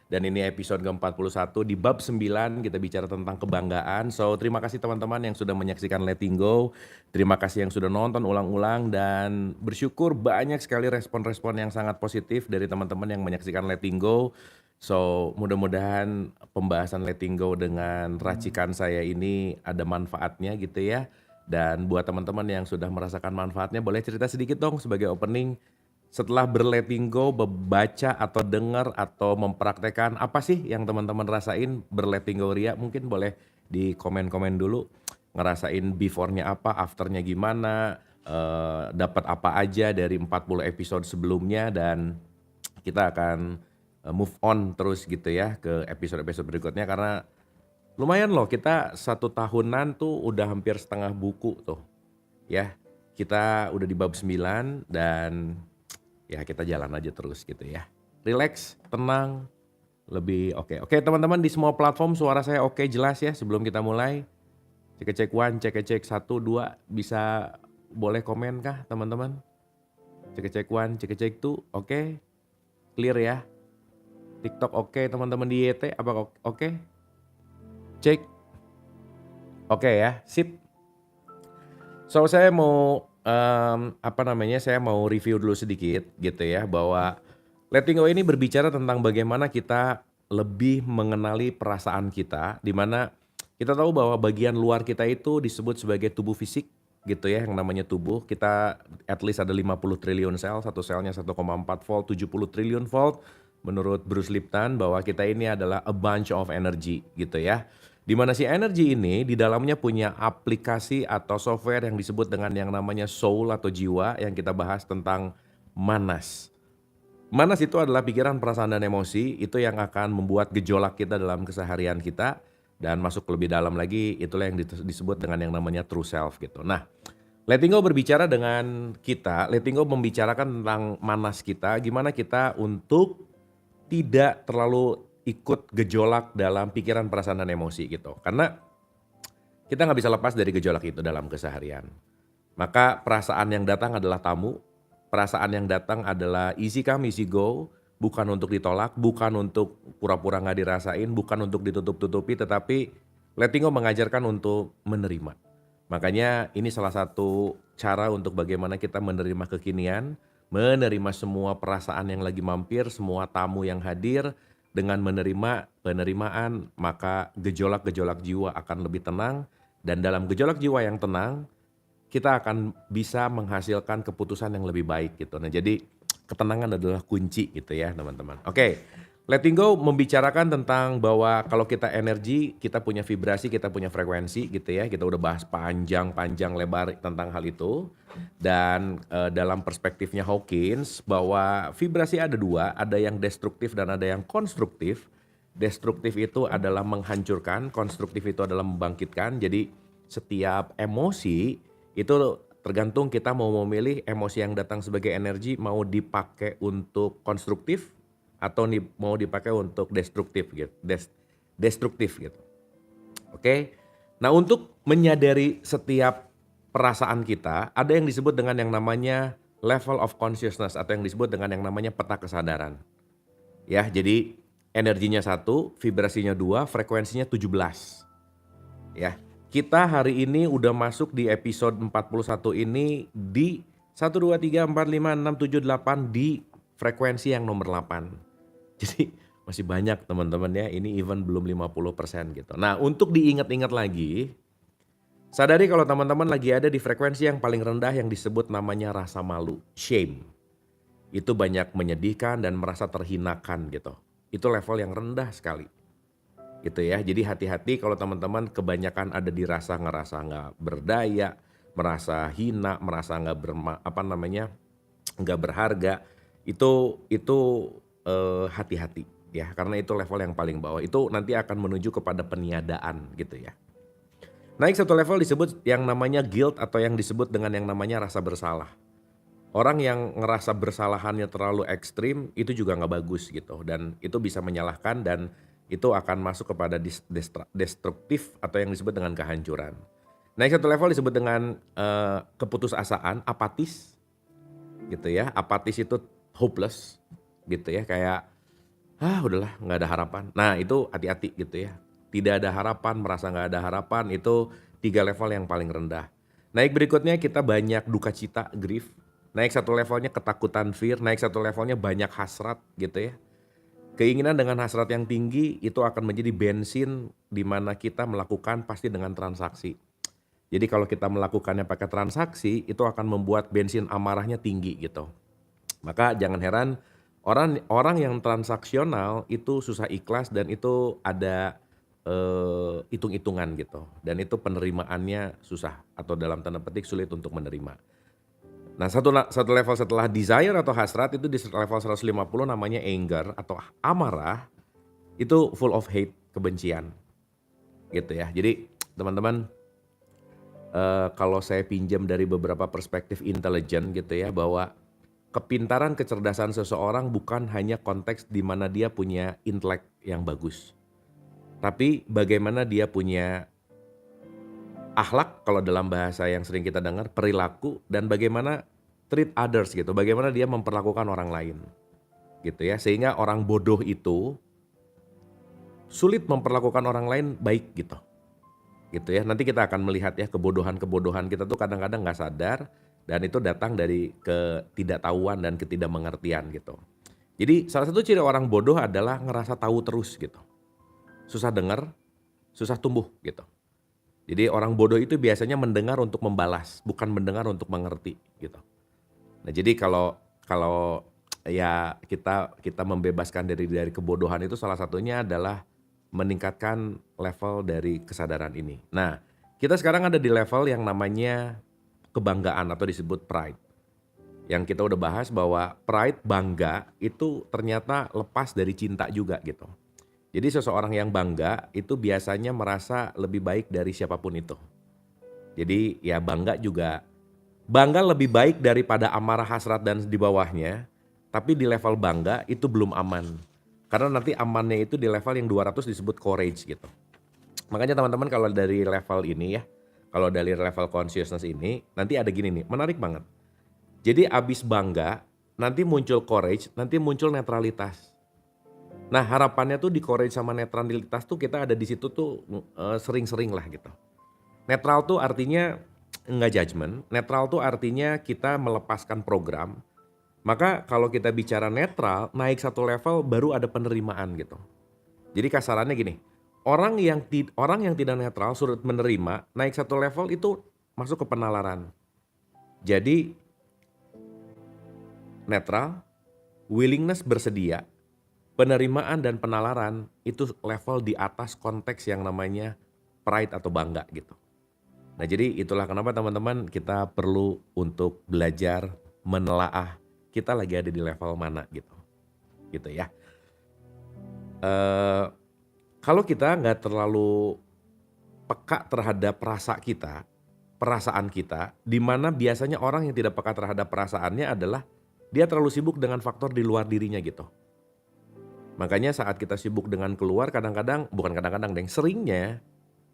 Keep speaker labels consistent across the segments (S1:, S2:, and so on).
S1: Dan ini episode ke-41 di bab 9 kita bicara tentang kebanggaan. So, terima kasih teman-teman yang sudah menyaksikan Letting Go. Terima kasih yang sudah nonton ulang-ulang dan bersyukur banyak sekali respon-respon yang sangat positif dari teman-teman yang menyaksikan Letting Go. So, mudah-mudahan pembahasan Letting Go dengan racikan saya ini ada manfaatnya gitu ya. Dan buat teman-teman yang sudah merasakan manfaatnya, boleh cerita sedikit dong sebagai opening. Setelah berletting go, baca atau dengar atau mempraktekkan, apa sih yang teman-teman rasain berletting go ria? Mungkin boleh di komen-komen dulu, ngerasain before-nya apa, after-nya gimana, dapat apa aja dari 40 episode sebelumnya, dan kita akan move on terus gitu ya ke episode-episode berikutnya, karena lumayan loh, kita 1 tahunan tuh udah hampir setengah buku tuh ya. Kita udah di bab 9 dan ya kita jalan aja terus gitu ya. Relax, tenang, lebih oke. Oke teman-teman, di semua platform suara saya oke jelas ya sebelum kita mulai. Cek-cek one, cek-cek 1, 2, bisa boleh komen kah teman-teman? Cek-cek one, cek-cek 2, oke? Clear ya? TikTok oke, teman-teman di YT apa oke? Cek. Oke ya, sip. So saya mau saya mau review dulu sedikit gitu ya, bahwa letting go ini berbicara tentang bagaimana kita lebih mengenali perasaan kita, di mana kita tahu bahwa bagian luar kita itu disebut sebagai tubuh fisik gitu ya, yang namanya tubuh. Kita at least ada 50 triliun sel, satu selnya 1,4 volt, 70 triliun volt. Menurut Bruce Lipton, bahwa kita ini adalah a bunch of energy gitu ya. Di mana si energi ini di dalamnya punya aplikasi atau software yang disebut dengan yang namanya soul atau jiwa, yang kita bahas tentang manas. Manas itu adalah pikiran, perasaan, dan emosi, itu yang akan membuat gejolak kita dalam keseharian kita, dan masuk lebih dalam lagi itulah yang disebut dengan yang namanya true self gitu. Nah, letting go berbicara dengan kita, letting go membicarakan tentang manas kita, gimana kita untuk tidak terlalu ikut gejolak dalam pikiran, perasaan, dan emosi gitu. Karena kita nggak bisa lepas dari gejolak itu dalam keseharian. Maka perasaan yang datang adalah tamu, perasaan yang datang adalah easy come, easy go, bukan untuk ditolak, bukan untuk pura-pura nggak dirasain, bukan untuk ditutup-tutupi, tetapi letting go mengajarkan untuk menerima. Makanya ini salah satu cara untuk bagaimana kita menerima kekinian, menerima semua perasaan yang lagi mampir, semua tamu yang hadir. Dengan menerima penerimaan, maka gejolak-gejolak jiwa akan lebih tenang, dan dalam gejolak jiwa yang tenang, kita akan bisa menghasilkan keputusan yang lebih baik gitu. Nah, jadi ketenangan adalah kunci gitu ya teman-teman. Oke, letting go membicarakan tentang bahwa kalau kita energi, kita punya vibrasi, kita punya frekuensi gitu ya. Kita udah bahas panjang lebar tentang hal itu. Dan dalam perspektifnya Hawkins, bahwa vibrasi ada dua, ada yang destruktif dan ada yang konstruktif. Destruktif itu adalah menghancurkan, konstruktif itu adalah membangkitkan. Jadi setiap emosi itu tergantung kita mau memilih emosi yang datang sebagai energi mau dipakai untuk konstruktif atau mau dipakai untuk destruktif gitu. Destruktif gitu. Oke. Nah, untuk menyadari setiap perasaan kita, ada yang disebut dengan yang namanya level of consciousness atau yang disebut dengan yang namanya peta kesadaran. Ya, jadi energinya 1, vibrasinya 2, frekuensinya 17. Ya. Kita hari ini udah masuk di episode 41 ini di 1 2 3 4 5 6 7 8 di frekuensi yang nomor 8. Jadi masih banyak teman-teman ya, ini even belum 50% gitu. Nah, untuk diingat-ingat lagi, sadari kalau teman-teman lagi ada di frekuensi yang paling rendah yang disebut namanya rasa malu, shame. Itu banyak menyedihkan dan merasa terhinakan gitu. Itu level yang rendah sekali. Gitu ya. Jadi hati-hati kalau teman-teman kebanyakan ada di ngerasa nggak berdaya, merasa hina, merasa nggak berharga. Itu hati-hati ya, karena itu level yang paling bawah. Itu nanti akan menuju kepada peniadaan gitu ya. Naik satu level disebut yang namanya guilt atau yang disebut dengan yang namanya rasa bersalah. Orang yang ngerasa bersalahannya terlalu ekstrim itu juga nggak bagus gitu, dan itu bisa menyalahkan dan itu akan masuk kepada destruktif atau yang disebut dengan kehancuran. Naik satu level disebut dengan keputusasaan, apatis gitu ya. Apatis itu hopeless gitu ya, kayak Udahlah nggak ada harapan. Nah itu hati-hati gitu ya. Tidak ada harapan, merasa nggak ada harapan itu 3 level yang paling rendah. Naik berikutnya kita banyak duka cita, grief. Naik satu levelnya ketakutan, fear. Naik satu levelnya banyak hasrat gitu ya. Keinginan dengan hasrat yang tinggi itu akan menjadi bensin di mana kita melakukan pasti dengan transaksi. Jadi kalau kita melakukannya pakai transaksi itu akan membuat bensin amarahnya tinggi gitu. Maka jangan heran orang orang yang transaksional itu susah ikhlas dan itu ada hitung-hitungan gitu dan itu penerimaannya susah atau dalam tanda petik sulit untuk menerima. Nah satu level setelah desire atau hasrat itu di level 150 namanya anger atau amarah, itu full of hate, kebencian gitu ya. Jadi teman-teman, kalau saya pinjam dari beberapa perspektif intelijen gitu ya, bahwa kepintaran, kecerdasan seseorang bukan hanya konteks di mana dia punya intelek yang bagus, tapi bagaimana dia punya akhlak kalau dalam bahasa yang sering kita dengar, perilaku, dan bagaimana treat others gitu, bagaimana dia memperlakukan orang lain gitu ya. Sehingga orang bodoh itu sulit memperlakukan orang lain baik gitu. Gitu ya. Nanti kita akan melihat ya kebodohan-kebodohan kita tuh kadang-kadang nggak sadar dan itu datang dari ketidaktahuan dan ketidakmengertian gitu. Jadi salah satu ciri orang bodoh adalah ngerasa tahu terus gitu. Susah dengar, susah tumbuh gitu. Jadi orang bodoh itu biasanya mendengar untuk membalas, bukan mendengar untuk mengerti gitu. Nah, jadi kalau kalau ya kita membebaskan dari kebodohan itu salah satunya adalah meningkatkan level dari kesadaran ini. Nah, kita sekarang ada di level yang namanya kebanggaan atau disebut pride. Yang kita udah bahas bahwa pride, bangga itu ternyata lepas dari cinta juga gitu. Jadi seseorang yang bangga itu biasanya merasa lebih baik dari siapapun itu. Jadi ya bangga lebih baik daripada amarah, hasrat dan di bawahnya. Tapi di level bangga itu belum aman. Karena nanti amannya itu di level yang 200 disebut courage gitu. Makanya teman-teman kalau dari level ini ya, kalau dari level consciousness ini nanti ada gini nih, menarik banget. Jadi abis bangga, nanti muncul courage, nanti muncul netralitas. Nah harapannya tuh di courage sama netralitas tuh kita ada di situ tuh sering-sering lah gitu. Netral tuh artinya enggak judgement, netral tuh artinya kita melepaskan program. Maka kalau kita bicara netral, naik satu level baru ada penerimaan gitu. Jadi kasarannya gini, orang yang tidak netral suruh menerima, naik satu level itu masuk ke penalaran. Jadi netral, willingness bersedia, penerimaan dan penalaran itu level di atas konteks yang namanya pride atau bangga gitu. Nah jadi itulah kenapa teman-teman kita perlu untuk belajar menelaah kita lagi ada di level mana gitu ya. Kalau kita nggak terlalu peka terhadap perasaan kita, di mana biasanya orang yang tidak peka terhadap perasaannya adalah dia terlalu sibuk dengan faktor di luar dirinya gitu. Makanya saat kita sibuk dengan keluar bukan kadang-kadang deng, seringnya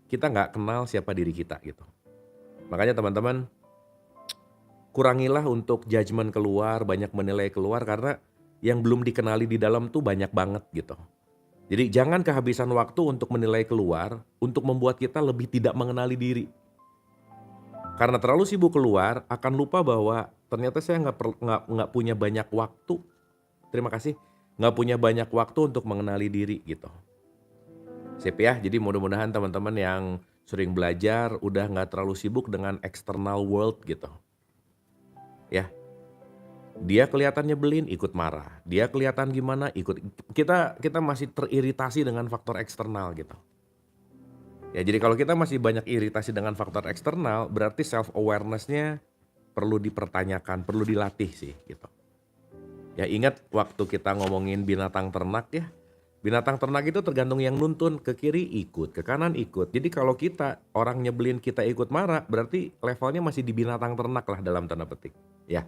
S1: kita nggak kenal siapa diri kita gitu. Makanya teman-teman kurangilah untuk judgement keluar, banyak menilai keluar karena yang belum dikenali di dalam tuh banyak banget gitu. Jadi jangan kehabisan waktu untuk menilai keluar untuk membuat kita lebih tidak mengenali diri. Karena terlalu sibuk keluar akan lupa bahwa ternyata saya nggak punya banyak waktu. Terima kasih, nggak punya banyak waktu untuk mengenali diri gitu. Sip ya, jadi mudah-mudahan teman-teman yang sering belajar udah nggak terlalu sibuk dengan external world gitu. Ya, dia kelihatan nyebelin ikut marah, dia kelihatan gimana ikut, kita masih teriritasi dengan faktor eksternal gitu. Ya jadi kalau kita masih banyak iritasi dengan faktor eksternal berarti self awareness-nya perlu dipertanyakan, perlu dilatih sih gitu. Ya ingat waktu kita ngomongin binatang ternak ya, binatang ternak itu tergantung yang nuntun, ke kiri ikut, ke kanan ikut. Jadi kalau kita orang nyebelin kita ikut marah berarti levelnya masih di binatang ternak lah dalam tanda petik ya.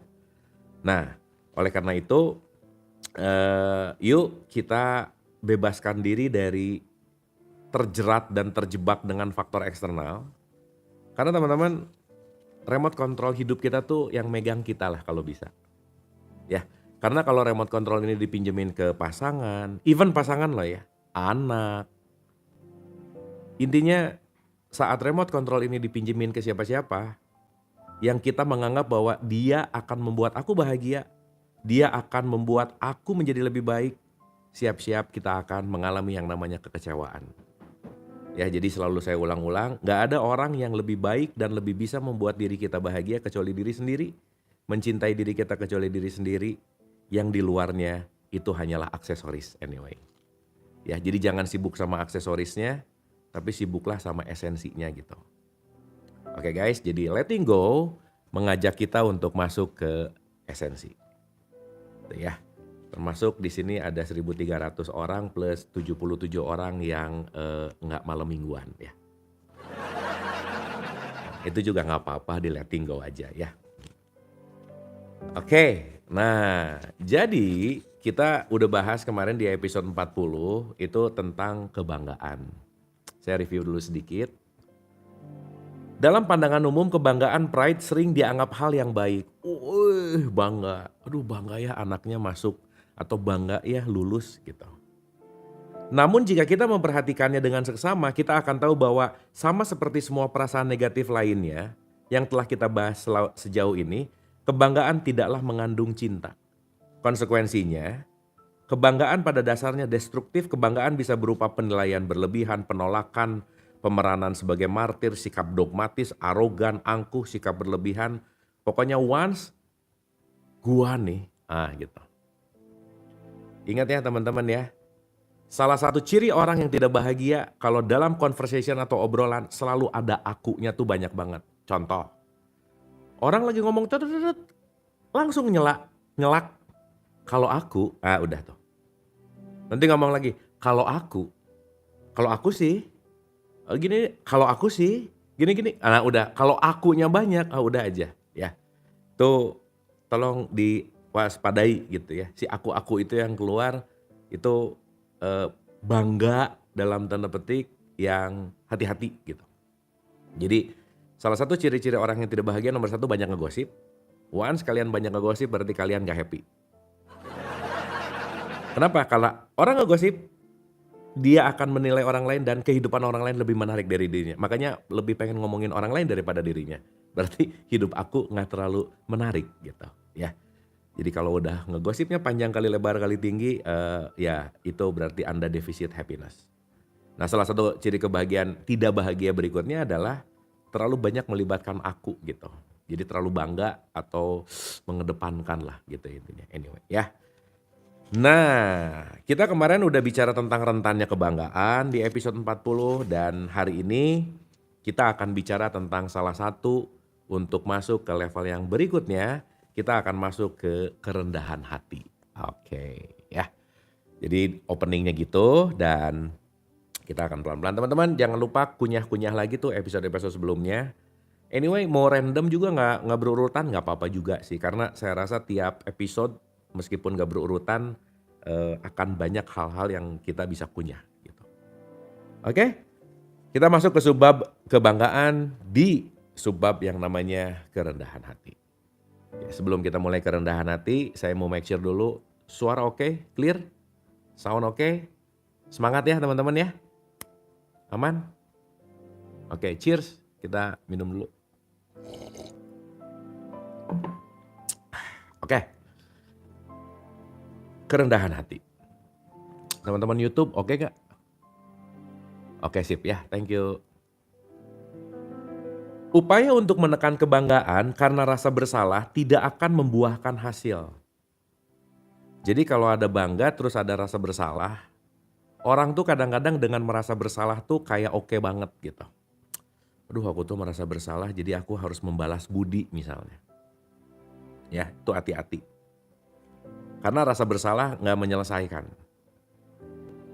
S1: Nah, oleh karena itu, yuk kita bebaskan diri dari terjerat dan terjebak dengan faktor eksternal. Karena teman-teman, remote control hidup kita tuh yang megang kita lah kalau bisa. Ya, Karena kalau remote control ini dipinjemin ke pasangan, even pasangan loh ya, anak. Intinya saat remote control ini dipinjemin ke siapa-siapa, yang kita menganggap bahwa dia akan membuat aku bahagia, dia akan membuat aku menjadi lebih baik, siap-siap kita akan mengalami yang namanya kekecewaan. Ya, jadi selalu saya ulang-ulang, nggak ada orang yang lebih baik dan lebih bisa membuat diri kita bahagia kecuali diri sendiri, mencintai diri kita kecuali diri sendiri, yang di luarnya itu hanyalah aksesoris anyway. Ya, jadi jangan sibuk sama aksesorisnya, tapi sibuklah sama esensinya gitu. Oke guys, jadi letting go mengajak kita untuk masuk ke esensi. Tuh ya. Termasuk di sini ada 1.300 orang plus 77 orang yang nggak malam mingguan ya. Itu juga nggak apa-apa, di letting go aja ya. Oke, nah jadi kita udah bahas kemarin di episode 40 itu tentang kebanggaan. Saya review dulu sedikit. Dalam pandangan umum kebanggaan pride sering dianggap hal yang baik. Bangga, aduh bangga ya anaknya masuk atau bangga ya lulus gitu. Namun jika kita memperhatikannya dengan seksama, kita akan tahu bahwa sama seperti semua perasaan negatif lainnya yang telah kita bahas sejauh ini, kebanggaan tidaklah mengandung cinta. Konsekuensinya, kebanggaan pada dasarnya destruktif. Kebanggaan bisa berupa penilaian berlebihan, penolakan, pemeranan sebagai martir, sikap dogmatis, arogan, angkuh, sikap berlebihan. Pokoknya once gua nih, gitu. Ingat ya teman-teman ya, salah satu ciri orang yang tidak bahagia kalau dalam conversation atau obrolan selalu ada akunya tuh banyak banget. Contoh, orang lagi ngomong langsung ngelak. Kalau aku, udah tuh. Nanti ngomong lagi, kalau aku sih, gini, kalau aku sih, gini. Udah, kalau akunya banyak, udah aja ya. Tuh tolong diwaspadai gitu ya. Si aku itu yang keluar itu bangga dalam tanda petik yang hati-hati gitu. Jadi salah satu ciri-ciri orang yang tidak bahagia nomor 1 banyak ngegosip. Once kalian banyak ngegosip berarti kalian gak happy. Kenapa? Kalau orang ngegosip, dia akan menilai orang lain dan kehidupan orang lain lebih menarik dari dirinya. Makanya lebih pengen ngomongin orang lain daripada dirinya. Berarti hidup aku gak terlalu menarik gitu ya. Jadi kalau udah ngegosipnya panjang kali lebar kali tinggi, ya itu berarti Anda defisit happiness. Nah salah satu ciri kebahagiaan tidak bahagia berikutnya adalah terlalu banyak melibatkan aku gitu. Jadi terlalu bangga atau mengedepankan lah gitu intinya. Anyway ya. Nah, kita kemarin udah bicara tentang rentannya kebanggaan di episode 40 dan hari ini kita akan bicara tentang salah satu untuk masuk ke level yang berikutnya, kita akan masuk ke kerendahan hati. Oke, ya. Jadi openingnya gitu dan kita akan pelan-pelan. Teman-teman jangan lupa kunyah-kunyah lagi tuh episode-episode sebelumnya. Anyway, mau random juga nggak berurutan nggak apa-apa juga sih, karena saya rasa tiap episode meskipun nggak berurutan akan banyak hal-hal yang kita bisa kunyah gitu. Oke, kita masuk ke subbab kebanggaan di subbab yang namanya kerendahan hati. Ya, sebelum kita mulai kerendahan hati, saya mau make sure dulu suara oke, clear, sound oke, semangat ya teman-teman ya, aman? Oke, cheers, kita minum dulu. Oke. Kerendahan hati. Teman-teman YouTube oke gak? Oke sip ya, thank you. Upaya untuk menekan kebanggaan karena rasa bersalah tidak akan membuahkan hasil. Jadi kalau ada bangga terus ada rasa bersalah, orang tuh kadang-kadang dengan merasa bersalah tuh kayak oke banget gitu. Aduh aku tuh merasa bersalah jadi aku harus membalas budi misalnya. Ya itu hati-hati. Karena rasa bersalah gak menyelesaikan.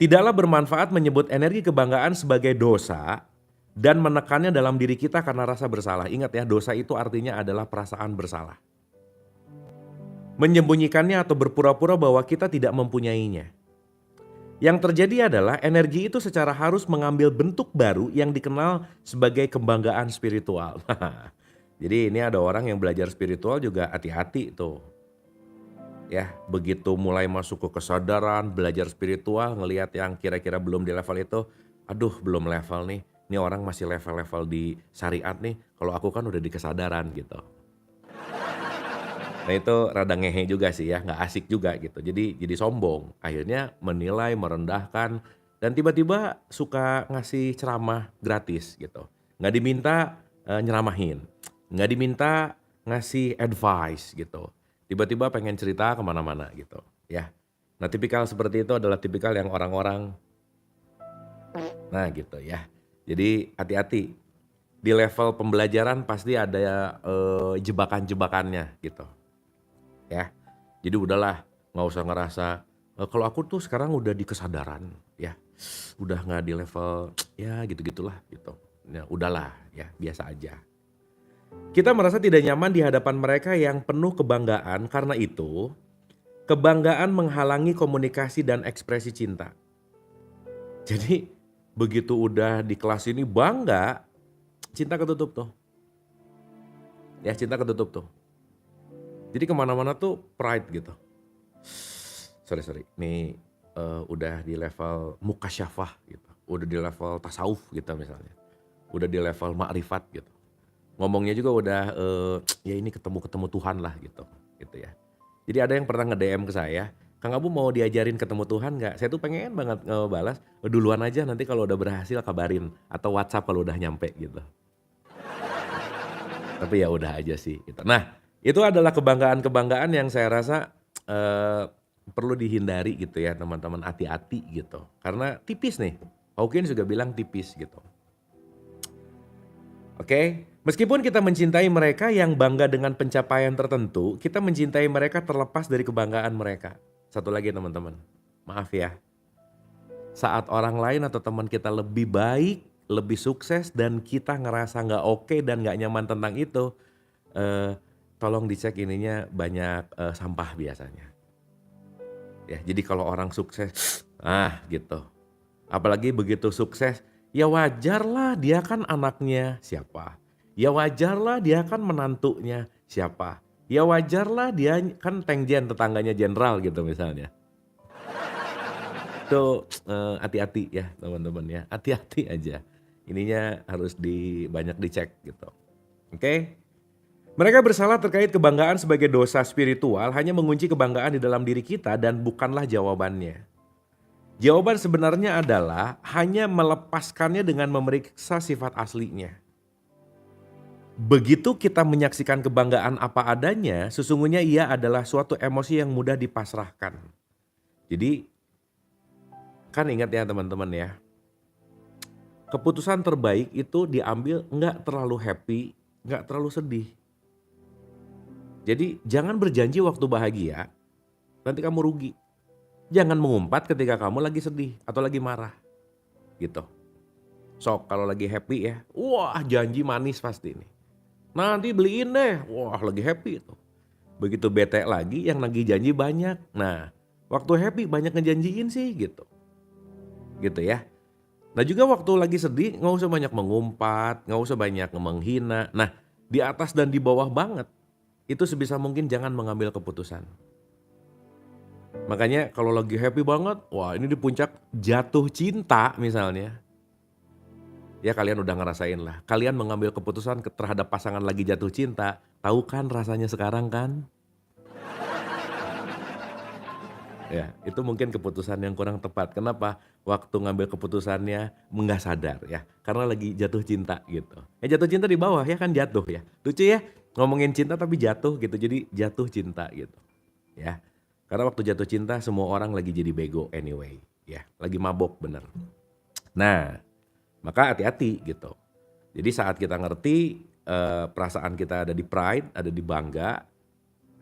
S1: Tidaklah bermanfaat menyebut energi kebanggaan sebagai dosa dan menekannya dalam diri kita karena rasa bersalah. Ingat ya, dosa itu artinya adalah perasaan bersalah. Menyembunyikannya atau berpura-pura bahwa kita tidak mempunyainya. Yang terjadi adalah energi itu secara harus mengambil bentuk baru yang dikenal sebagai kebanggaan spiritual. Jadi ini ada orang yang belajar spiritual juga hati-hati tuh. Ya, begitu mulai masuk ke kesadaran, belajar spiritual, ngelihat yang kira-kira belum di level itu, aduh belum level nih, ini orang masih level-level di syariat nih, kalau aku kan udah di kesadaran gitu. Nah itu rada ngehe juga sih ya, nggak asik juga gitu. Jadi sombong, akhirnya menilai, merendahkan, dan tiba-tiba suka ngasih ceramah gratis gitu. Nggak diminta nyeramahin, nggak diminta ngasih advice gitu. Tiba-tiba pengen cerita kemana-mana gitu ya. Nah tipikal seperti itu adalah tipikal yang orang-orang, nah gitu ya. Jadi hati-hati, di level pembelajaran pasti ada jebakan-jebakannya gitu. Ya. Jadi udahlah, nggak usah ngerasa, kalau aku tuh sekarang udah di kesadaran ya, udah nggak di level ya gitu-gitulah gitu. Ya udahlah ya, biasa aja. Kita merasa tidak nyaman di hadapan mereka yang penuh kebanggaan, karena itu kebanggaan menghalangi komunikasi dan ekspresi cinta. Jadi begitu udah di kelas ini bangga, cinta ketutup tuh. Ya cinta ketutup tuh. Jadi kemana-mana tuh pride gitu. Sorry, ini udah di level mukasyafah gitu, udah di level tasawuf gitu misalnya, udah di level makrifat gitu. Ngomongnya juga udah, ya ini ketemu Tuhan lah gitu ya. Jadi ada yang pernah nge-DM ke saya, "Kang Abu mau diajarin ketemu Tuhan nggak?" Saya tuh pengen banget ngebalas, "Duluan aja, nanti kalau udah berhasil kabarin, atau WhatsApp kalau udah nyampe," gitu. Tapi ya udah aja sih gitu. Nah, itu adalah kebanggaan-kebanggaan yang saya rasa, perlu dihindari gitu ya teman-teman, hati-hati gitu. Karena tipis nih, Hawkins juga bilang tipis gitu. Oke, meskipun kita mencintai mereka yang bangga dengan pencapaian tertentu, kita mencintai mereka terlepas dari kebanggaan mereka. Satu lagi teman-teman, maaf ya, saat orang lain atau teman kita lebih baik, lebih sukses dan kita ngerasa nggak oke dan nggak nyaman tentang itu, eee, tolong dicek ininya banyak, sampah biasanya. Ya, jadi kalau orang sukses, gitu. Apalagi begitu sukses, ya wajarlah dia kan anaknya siapa, ya wajarlah dia kan menantunya siapa, ya wajarlah dia kan tengjen tetangganya jenderal gitu misalnya. Itu, hati-hati ya teman-teman ya, hati-hati aja. Ininya harus banyak dicek gitu, oke? Mereka bersalah terkait kebanggaan sebagai dosa spiritual hanya mengunci kebanggaan di dalam diri kita dan bukanlah jawabannya. Jawaban sebenarnya adalah hanya melepaskannya dengan memeriksa sifat aslinya. Begitu kita menyaksikan kebanggaan apa adanya, sesungguhnya ia adalah suatu emosi yang mudah dipasrahkan. Jadi, kan ingat ya teman-teman ya, keputusan terbaik itu diambil nggak terlalu happy, nggak terlalu sedih. Jadi jangan berjanji waktu bahagia, nanti kamu rugi. Jangan mengumpat ketika kamu lagi sedih atau lagi marah, gitu. Sok kalau lagi happy ya, wah janji manis pasti nih. Nanti beliin deh, wah lagi happy tuh. Begitu bete lagi yang lagi janji banyak. Nah, waktu happy banyak ngejanjiin sih gitu. Gitu ya. Nah juga waktu lagi sedih nggak usah banyak mengumpat, nggak usah banyak menghina. Nah di atas dan di bawah banget, itu sebisa mungkin jangan mengambil keputusan. Makanya kalau lagi happy banget, wah ini di puncak jatuh cinta misalnya. Ya kalian udah ngerasain lah, kalian mengambil keputusan terhadap pasangan lagi jatuh cinta, tahu kan rasanya sekarang kan? Ya, itu mungkin keputusan yang kurang tepat. Kenapa? Waktu ngambil keputusannya nggak sadar ya, karena lagi jatuh cinta gitu. Jatuh cinta di bawah ya kan jatuh ya. Lucu ya, ngomongin cinta tapi jatuh gitu, jadi jatuh cinta gitu. Ya, karena waktu jatuh cinta semua orang lagi jadi bego anyway, ya, lagi mabok bener. Nah, maka hati-hati gitu. Jadi saat kita ngerti perasaan kita ada di pride, ada di bangga,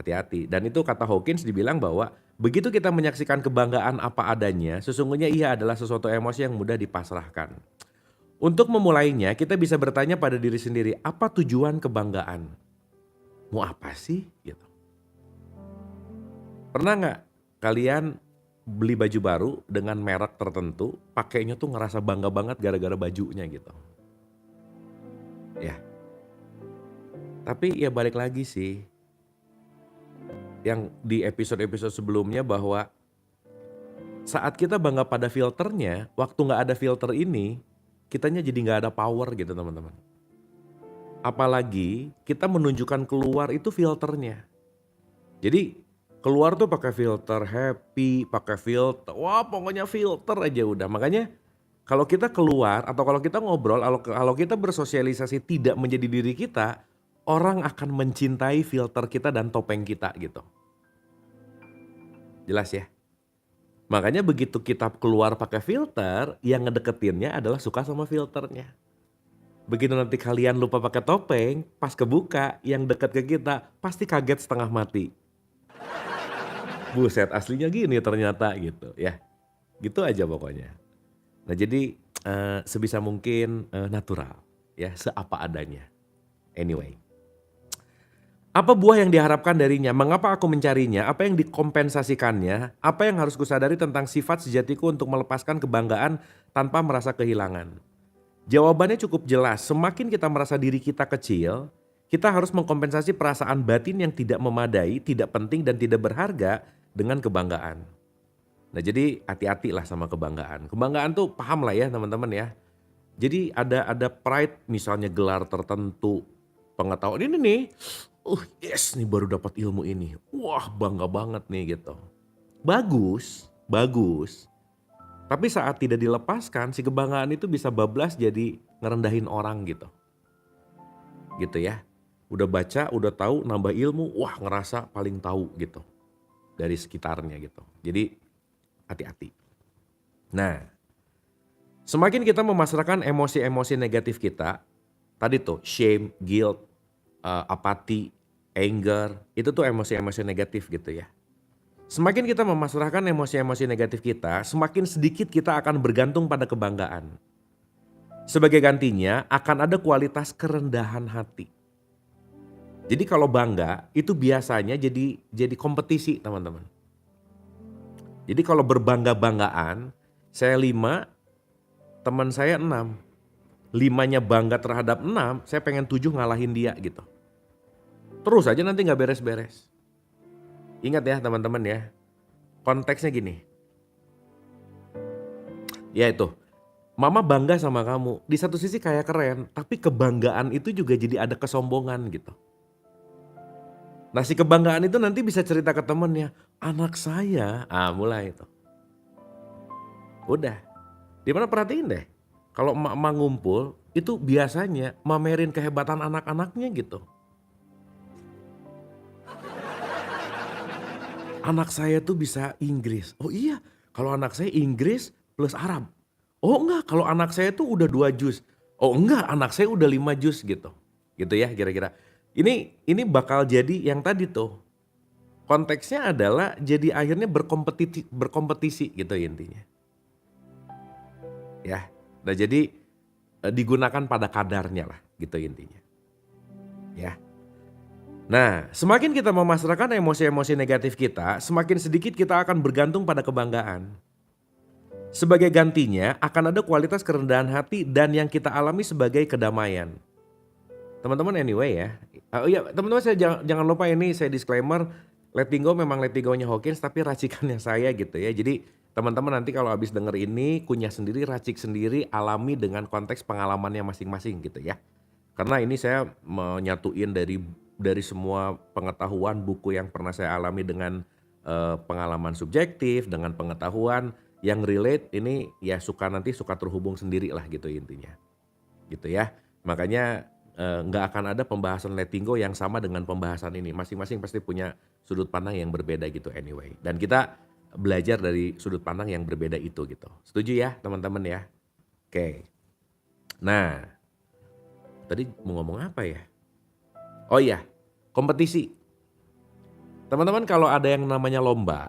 S1: hati-hati. Dan itu kata Hawkins dibilang bahwa begitu kita menyaksikan kebanggaan apa adanya, sesungguhnya ia adalah sesuatu emosi yang mudah dipasrahkan. Untuk memulainya, kita bisa bertanya pada diri sendiri, apa tujuan kebanggaan? Mau apa sih? Gitu. Pernah nggak kalian beli baju baru dengan merek tertentu, pakainya tuh ngerasa bangga banget gara-gara bajunya gitu? Ya, tapi ya balik lagi sih, yang di episode-episode sebelumnya bahwa saat kita bangga pada filternya, waktu nggak ada filter ini, kitanya jadi nggak ada power gitu teman-teman. Apalagi kita menunjukkan keluar itu filternya. Jadi keluar tuh pakai filter happy, pakai filter, wah pokoknya filter aja udah. Makanya kalau kita keluar atau kalau kita ngobrol, kalau kita bersosialisasi tidak menjadi diri kita, orang akan mencintai filter kita dan topeng kita gitu. Jelas ya? Makanya begitu kita keluar pakai filter, yang ngedeketinnya adalah suka sama filternya. Begitu nanti kalian lupa pakai topeng, pas kebuka, yang deket ke kita pasti kaget setengah mati. Buset, aslinya gini ternyata gitu ya. Gitu aja pokoknya. Nah jadi sebisa mungkin natural ya, seapa adanya. Anyway. Apa buah yang diharapkan darinya? Mengapa aku mencarinya? Apa yang dikompensasikannya? Apa yang harus kusadari tentang sifat sejatiku untuk melepaskan kebanggaan tanpa merasa kehilangan? Jawabannya cukup jelas. Semakin kita merasa diri kita kecil, kita harus mengkompensasi perasaan batin yang tidak memadai, tidak penting dan tidak berharga dengan kebanggaan. Nah jadi hati-hati lah sama kebanggaan. Kebanggaan tuh paham lah ya teman-teman ya. Jadi ada pride misalnya gelar tertentu, pengetahuan ini nih, yes nih baru dapat ilmu ini, wah bangga banget nih gitu. Bagus, bagus. Tapi saat tidak dilepaskan si kebanggaan itu bisa bablas jadi ngerendahin orang gitu. Gitu ya. Udah baca, udah tahu, nambah ilmu, wah ngerasa paling tahu gitu. Dari sekitarnya gitu. Jadi hati-hati. Nah, semakin kita memasrahkan emosi-emosi negatif kita, tadi tuh shame, guilt, apati, anger, itu tuh emosi-emosi negatif gitu ya. Semakin kita memasrahkan emosi-emosi negatif kita, semakin sedikit kita akan bergantung pada kebanggaan. Sebagai gantinya akan ada kualitas kerendahan hati. Jadi kalau bangga itu biasanya jadi kompetisi teman-teman. Jadi kalau berbangga-banggaan, saya 5, teman saya 6. 5-nya bangga terhadap 6, saya pengen 7 ngalahin dia gitu. Terus aja nanti gak beres-beres. Ingat ya teman-teman ya, konteksnya gini. Ya itu, mama bangga sama kamu, di satu sisi kayak keren, tapi kebanggaan itu juga jadi ada kesombongan gitu. Nah si kebanggaan itu nanti bisa cerita ke temennya, anak saya, mulai itu. Udah, dimana perhatiin deh, kalau emak-emak ngumpul, itu biasanya mamerin kehebatan anak-anaknya gitu. Anak saya tuh bisa Inggris. Oh iya, kalau anak saya Inggris plus Arab. Oh enggak, kalau anak saya tuh udah 2 juz. Oh enggak, anak saya udah 5 juz gitu. Gitu ya kira-kira. Ini bakal jadi yang tadi tuh. Konteksnya adalah jadi akhirnya berkompetisi gitu intinya. Ya. Nah jadi digunakan pada kadarnya lah gitu intinya. Ya. Nah, semakin kita memasrahkan emosi-emosi negatif kita, semakin sedikit kita akan bergantung pada kebanggaan. Sebagai gantinya akan ada kualitas kerendahan hati dan yang kita alami sebagai kedamaian. Teman-teman anyway ya. Oh iya, teman-teman saya jangan lupa ini saya disclaimer, Letting Go memang Letting Go-nya Hawkins tapi racikannya saya gitu ya. Jadi teman-teman nanti kalau habis denger ini kunyah sendiri, racik sendiri, alami dengan konteks pengalamannya masing-masing gitu ya. Karena ini saya menyatuin dari semua pengetahuan buku yang pernah saya alami dengan pengalaman subjektif, dengan pengetahuan yang relate ini ya suka terhubung sendiri lah gitu intinya. Gitu ya. Makanya nggak akan ada pembahasan Letting Go yang sama dengan pembahasan ini. Masing-masing pasti punya sudut pandang yang berbeda gitu anyway. Dan kita belajar dari sudut pandang yang berbeda itu gitu. Setuju ya teman-teman ya? Oke. Nah, tadi mau ngomong apa ya? Oh iya, kompetisi. Teman-teman kalau ada yang namanya lomba,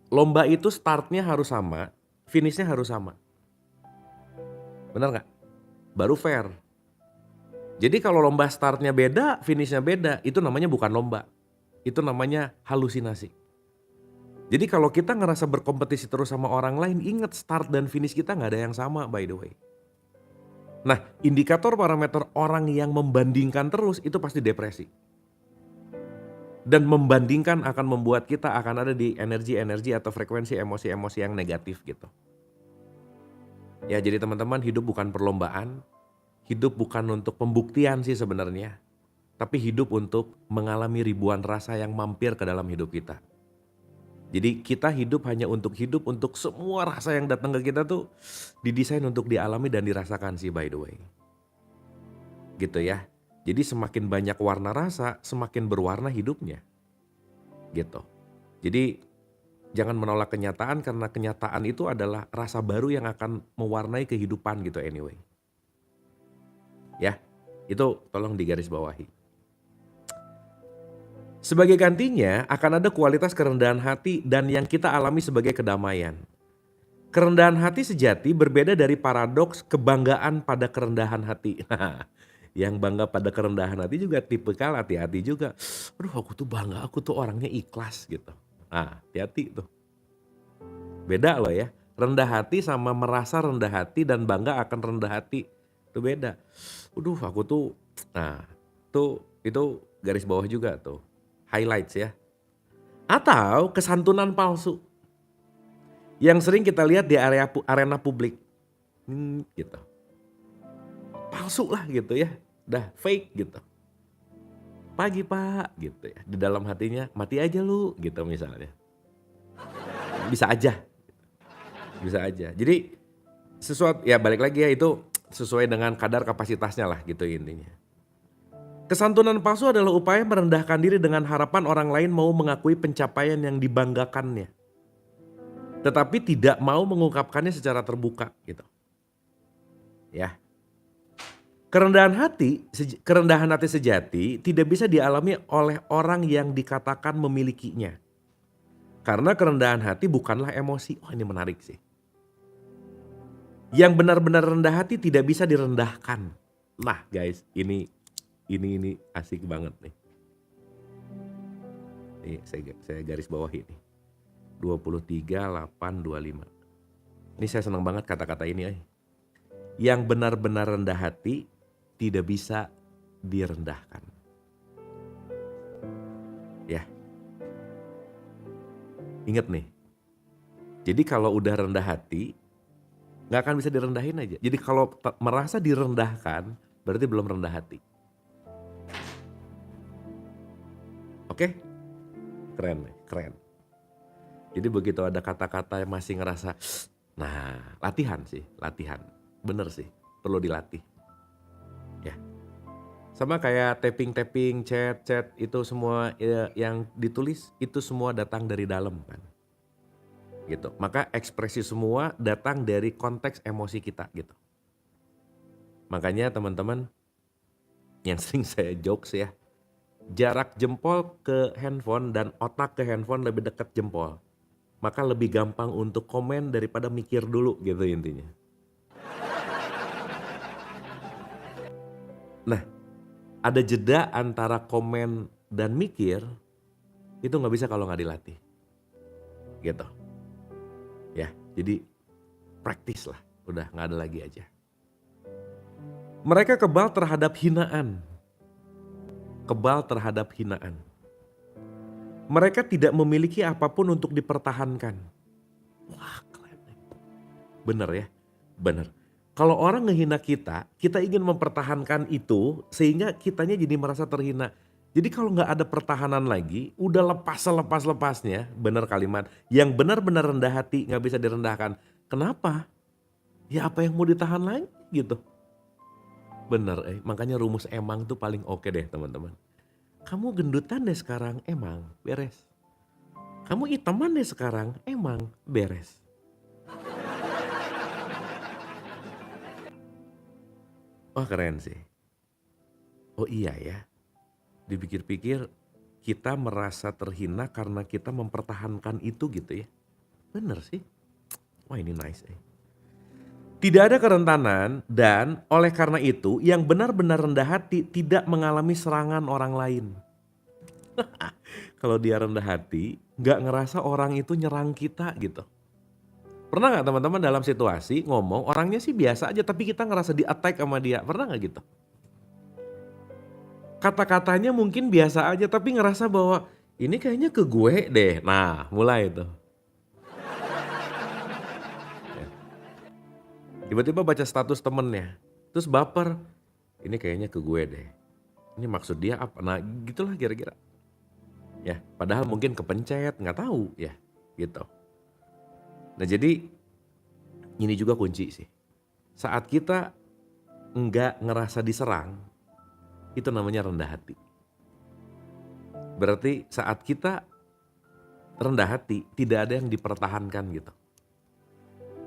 S1: lomba itu startnya harus sama, finishnya harus sama. Benar nggak? Baru fair. Jadi kalau lomba startnya beda, finishnya beda, itu namanya bukan lomba. Itu namanya halusinasi. Jadi kalau kita ngerasa berkompetisi terus sama orang lain, ingat start dan finish kita nggak ada yang sama by the way. Nah, indikator parameter orang yang membandingkan terus itu pasti depresi. Dan membandingkan akan membuat kita akan ada di energi-energi atau frekuensi emosi-emosi yang negatif gitu. Ya jadi teman-teman, hidup bukan perlombaan, hidup bukan untuk pembuktian sih sebenarnya. Tapi hidup untuk mengalami ribuan rasa yang mampir ke dalam hidup kita. Jadi kita hidup hanya untuk hidup, untuk semua rasa yang datang ke kita tuh didesain untuk dialami dan dirasakan sih by the way. Gitu ya. Jadi semakin banyak warna rasa, semakin berwarna hidupnya. Gitu. Jadi jangan menolak kenyataan karena kenyataan itu adalah rasa baru yang akan mewarnai kehidupan gitu anyway. Ya, itu tolong digarisbawahi. Sebagai gantinya akan ada kualitas kerendahan hati dan yang kita alami sebagai kedamaian. Kerendahan hati sejati berbeda dari paradoks kebanggaan pada kerendahan hati. Yang bangga pada kerendahan hati juga tipikal hati-hati juga. Aduh aku tuh bangga, aku tuh orangnya ikhlas gitu. Nah hati-hati tuh. Beda loh ya. Rendah hati sama merasa rendah hati dan bangga akan rendah hati. Itu beda. Aduh aku tuh, nah itu garis bawah juga tuh. Highlights ya. Atau kesantunan palsu. Yang sering kita lihat di arena publik. Gitu. Palsu lah gitu ya. Udah fake gitu. Pagi pak gitu ya. Di dalam hatinya mati aja lu gitu misalnya. Bisa aja. Bisa aja. Jadi sesuatu ya balik lagi ya itu sesuai dengan kadar kapasitasnya lah gitu intinya. Kesantunan palsu adalah upaya merendahkan diri dengan harapan orang lain mau mengakui pencapaian yang dibanggakannya. Tetapi tidak mau mengungkapkannya secara terbuka gitu. Ya. Kerendahan hati sejati tidak bisa dialami oleh orang yang dikatakan memilikinya. Karena kerendahan hati bukanlah emosi. Oh ini menarik sih. Yang benar-benar rendah hati tidak bisa direndahkan. Nah guys, ini asik banget nih. Nih saya garis bawah ini. 23.825. Ini saya senang banget kata-kata ini. Yang benar-benar rendah hati tidak bisa direndahkan. Ya. Ingat nih. Jadi kalau udah rendah hati, gak akan bisa direndahin aja. Jadi kalau merasa direndahkan, berarti belum rendah hati. Oke? Keren. Jadi begitu ada kata-kata yang masih ngerasa, nah latihan. Bener sih, perlu dilatih. Ya. Sama kayak tapping, chat itu semua yang ditulis itu semua datang dari dalam kan. Gitu. Maka ekspresi semua datang dari konteks emosi kita gitu. Makanya teman-teman yang sering saya jokes ya, jarak jempol ke handphone dan otak ke handphone lebih dekat jempol. Maka lebih gampang untuk komen daripada mikir dulu gitu intinya. Nah, ada jeda antara komen dan mikir, itu gak bisa kalau gak dilatih. Gitu. Ya, jadi praktis lah, udah gak ada lagi aja. Mereka kebal terhadap hinaan. Mereka tidak memiliki apapun untuk dipertahankan. Wah keren. Bener ya, bener. Kalau orang ngehina kita ingin mempertahankan itu sehingga kitanya jadi merasa terhina. Jadi kalau gak ada pertahanan lagi, udah lepas-lepasnya, bener kalimat. Yang benar-benar rendah hati gak bisa direndahkan. Kenapa? Ya apa yang mau ditahan lagi gitu. Bener makanya rumus emang tuh paling oke deh teman-teman. Kamu gendutan deh sekarang, emang beres. Kamu hitaman deh sekarang, emang beres. Wah keren sih. Oh iya ya, dipikir-pikir kita merasa terhina karena kita mempertahankan itu gitu ya. Bener sih, wah ini nice Tidak ada kerentanan dan oleh karena itu yang benar-benar rendah hati tidak mengalami serangan orang lain. Kalau dia rendah hati, gak ngerasa orang itu nyerang kita gitu. Pernah gak teman-teman dalam situasi ngomong orangnya sih biasa aja tapi kita ngerasa di-attack sama dia, pernah gak gitu? kata-katanya mungkin biasa aja tapi ngerasa bahwa ini kayaknya ke gue deh. Nah, mulai tuh. Ya. Tiba-tiba baca status temennya, terus baper. Ini kayaknya ke gue deh. Ini maksud dia apa? Nah, gitulah kira-kira. Ya, padahal mungkin kepencet, nggak tahu ya, gitu. Nah, jadi ini juga kunci sih. Saat kita nggak ngerasa diserang, itu namanya rendah hati. Berarti saat kita rendah hati, tidak ada yang dipertahankan gitu.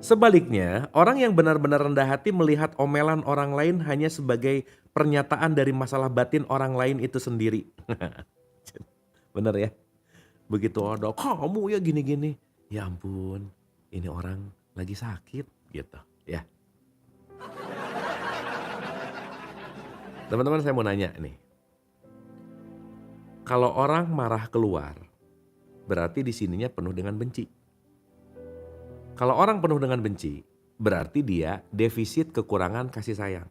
S1: Sebaliknya, orang yang benar-benar rendah hati melihat omelan orang lain hanya sebagai pernyataan dari masalah batin orang lain itu sendiri. Bener ya? Begitu ada, kamu ya gini-gini. Ya ampun, ini orang lagi sakit gitu ya. Teman-teman saya mau nanya nih. Kalau orang marah keluar, berarti di sininya penuh dengan benci. Kalau orang penuh dengan benci, berarti dia defisit kekurangan kasih sayang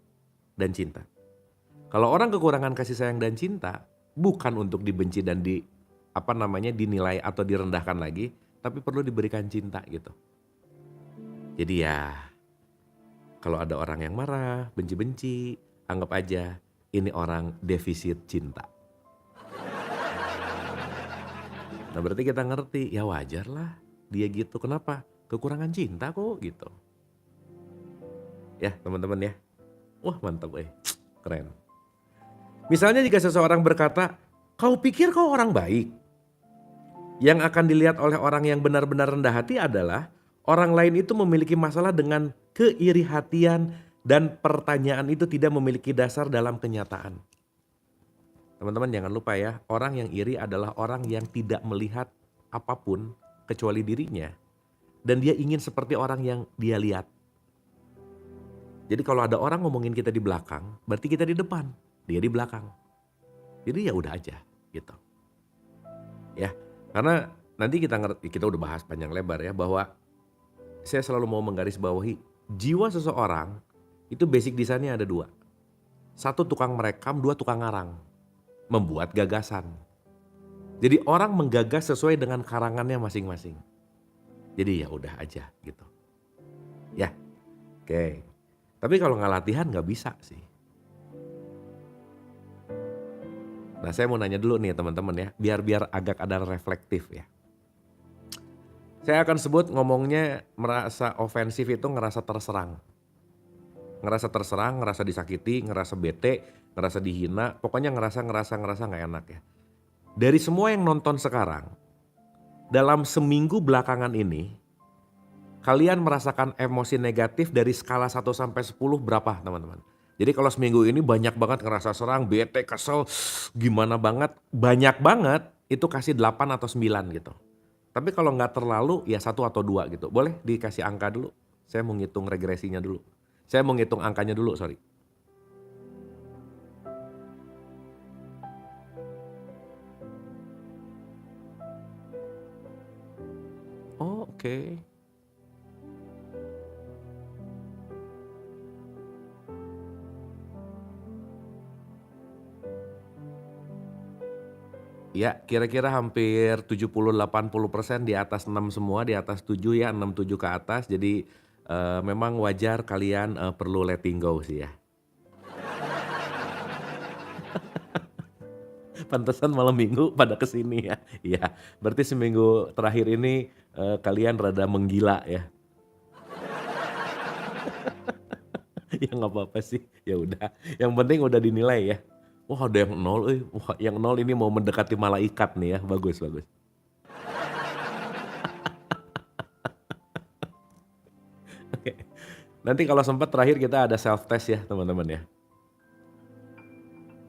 S1: dan cinta. Kalau orang kekurangan kasih sayang dan cinta, bukan untuk dibenci dan dinilai atau direndahkan lagi, tapi perlu diberikan cinta gitu. Jadi ya, kalau ada orang yang marah, benci-benci, anggap aja ini orang defisit cinta. Nah berarti kita ngerti, ya wajar lah dia gitu. Kenapa? Kekurangan cinta kok gitu. Ya teman-teman ya. Wah mantap keren. Misalnya jika seseorang berkata, kau pikir kau orang baik? Yang akan dilihat oleh orang yang benar-benar rendah hati adalah orang lain itu memiliki masalah dengan keiri hatian dan pertanyaan itu tidak memiliki dasar dalam kenyataan. Teman-teman jangan lupa ya, orang yang iri adalah orang yang tidak melihat apapun kecuali dirinya. Dan dia ingin seperti orang yang dia lihat. Jadi kalau ada orang ngomongin kita di belakang, berarti kita di depan, dia di belakang. Jadi ya udah aja gitu. Ya, karena nanti kita udah bahas panjang lebar ya bahwa saya selalu mau menggarisbawahi jiwa seseorang itu basic desainnya ada dua. Satu tukang merekam, dua tukang ngarang. Membuat gagasan. Jadi orang menggagas sesuai dengan karangannya masing-masing. Jadi ya udah aja gitu. Ya, oke. Tapi kalau nggak latihan nggak bisa sih. Nah saya mau nanya dulu nih teman-teman ya, biar agak ada reflektif ya. Saya akan sebut ngomongnya merasa ofensif itu ngerasa terserang. Ngerasa terserang, ngerasa disakiti, ngerasa bete, ngerasa dihina, pokoknya ngerasa nggak enak ya. Dari semua yang nonton sekarang, dalam seminggu belakangan ini, kalian merasakan emosi negatif dari skala 1 sampai 10 berapa teman-teman? Jadi kalau seminggu ini banyak banget ngerasa serang, bete, kesel, gimana banget, banyak banget itu kasih 8 atau 9 gitu. Tapi kalau nggak terlalu ya 1 atau 2 gitu. Boleh dikasih angka dulu, saya mau ngitung regresinya dulu. Saya mau ngitung angkanya dulu, sorry. Oh oke. Ya kira-kira hampir 70-80% di atas 6 semua, di atas 7 ya, 6, 7 ke atas. Jadi memang wajar kalian perlu letting go sih ya. Pantesan malam minggu pada kesini ya. Iya, berarti seminggu terakhir ini kalian rada menggila ya. Ya nggak apa-apa sih, ya udah. Yang penting udah dinilai ya. Wah ada yang 0, wah yang 0 ini mau mendekati malaikat nih ya, bagus bagus. Oke, nanti kalau sempat terakhir kita ada self test ya teman-teman ya.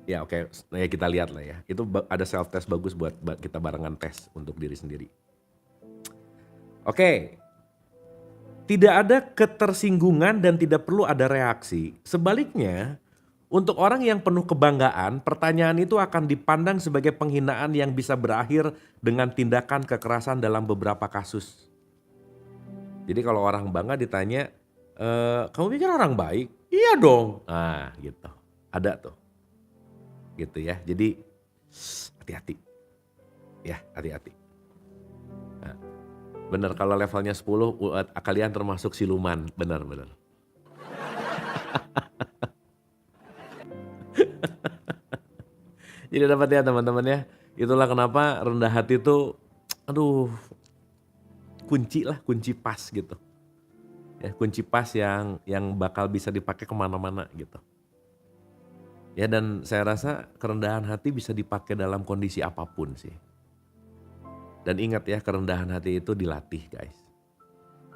S1: Ya oke, nah ya kita lihat lah ya. Itu ada self test bagus buat kita barengan tes untuk diri sendiri. Oke, tidak ada ketersinggungan dan tidak perlu ada reaksi. Sebaliknya, untuk orang yang penuh kebanggaan, pertanyaan itu akan dipandang sebagai penghinaan yang bisa berakhir dengan tindakan kekerasan dalam beberapa kasus. Jadi kalau orang bangga ditanya, kamu pikir orang baik? Iya dong. Nah gitu, ada tuh. gitu ya. Jadi hati-hati ya, hati-hati. Nah, bener kalau levelnya 10 kalian termasuk siluman, bener bener. Jadi dapat ya teman-teman ya, itulah kenapa rendah hati itu aduh kunci lah, kunci pas gitu. Ya, kunci pas yang bakal bisa dipakai kemana-mana gitu. Ya dan saya rasa kerendahan hati bisa dipakai dalam kondisi apapun sih. Dan ingat ya, kerendahan hati itu dilatih guys.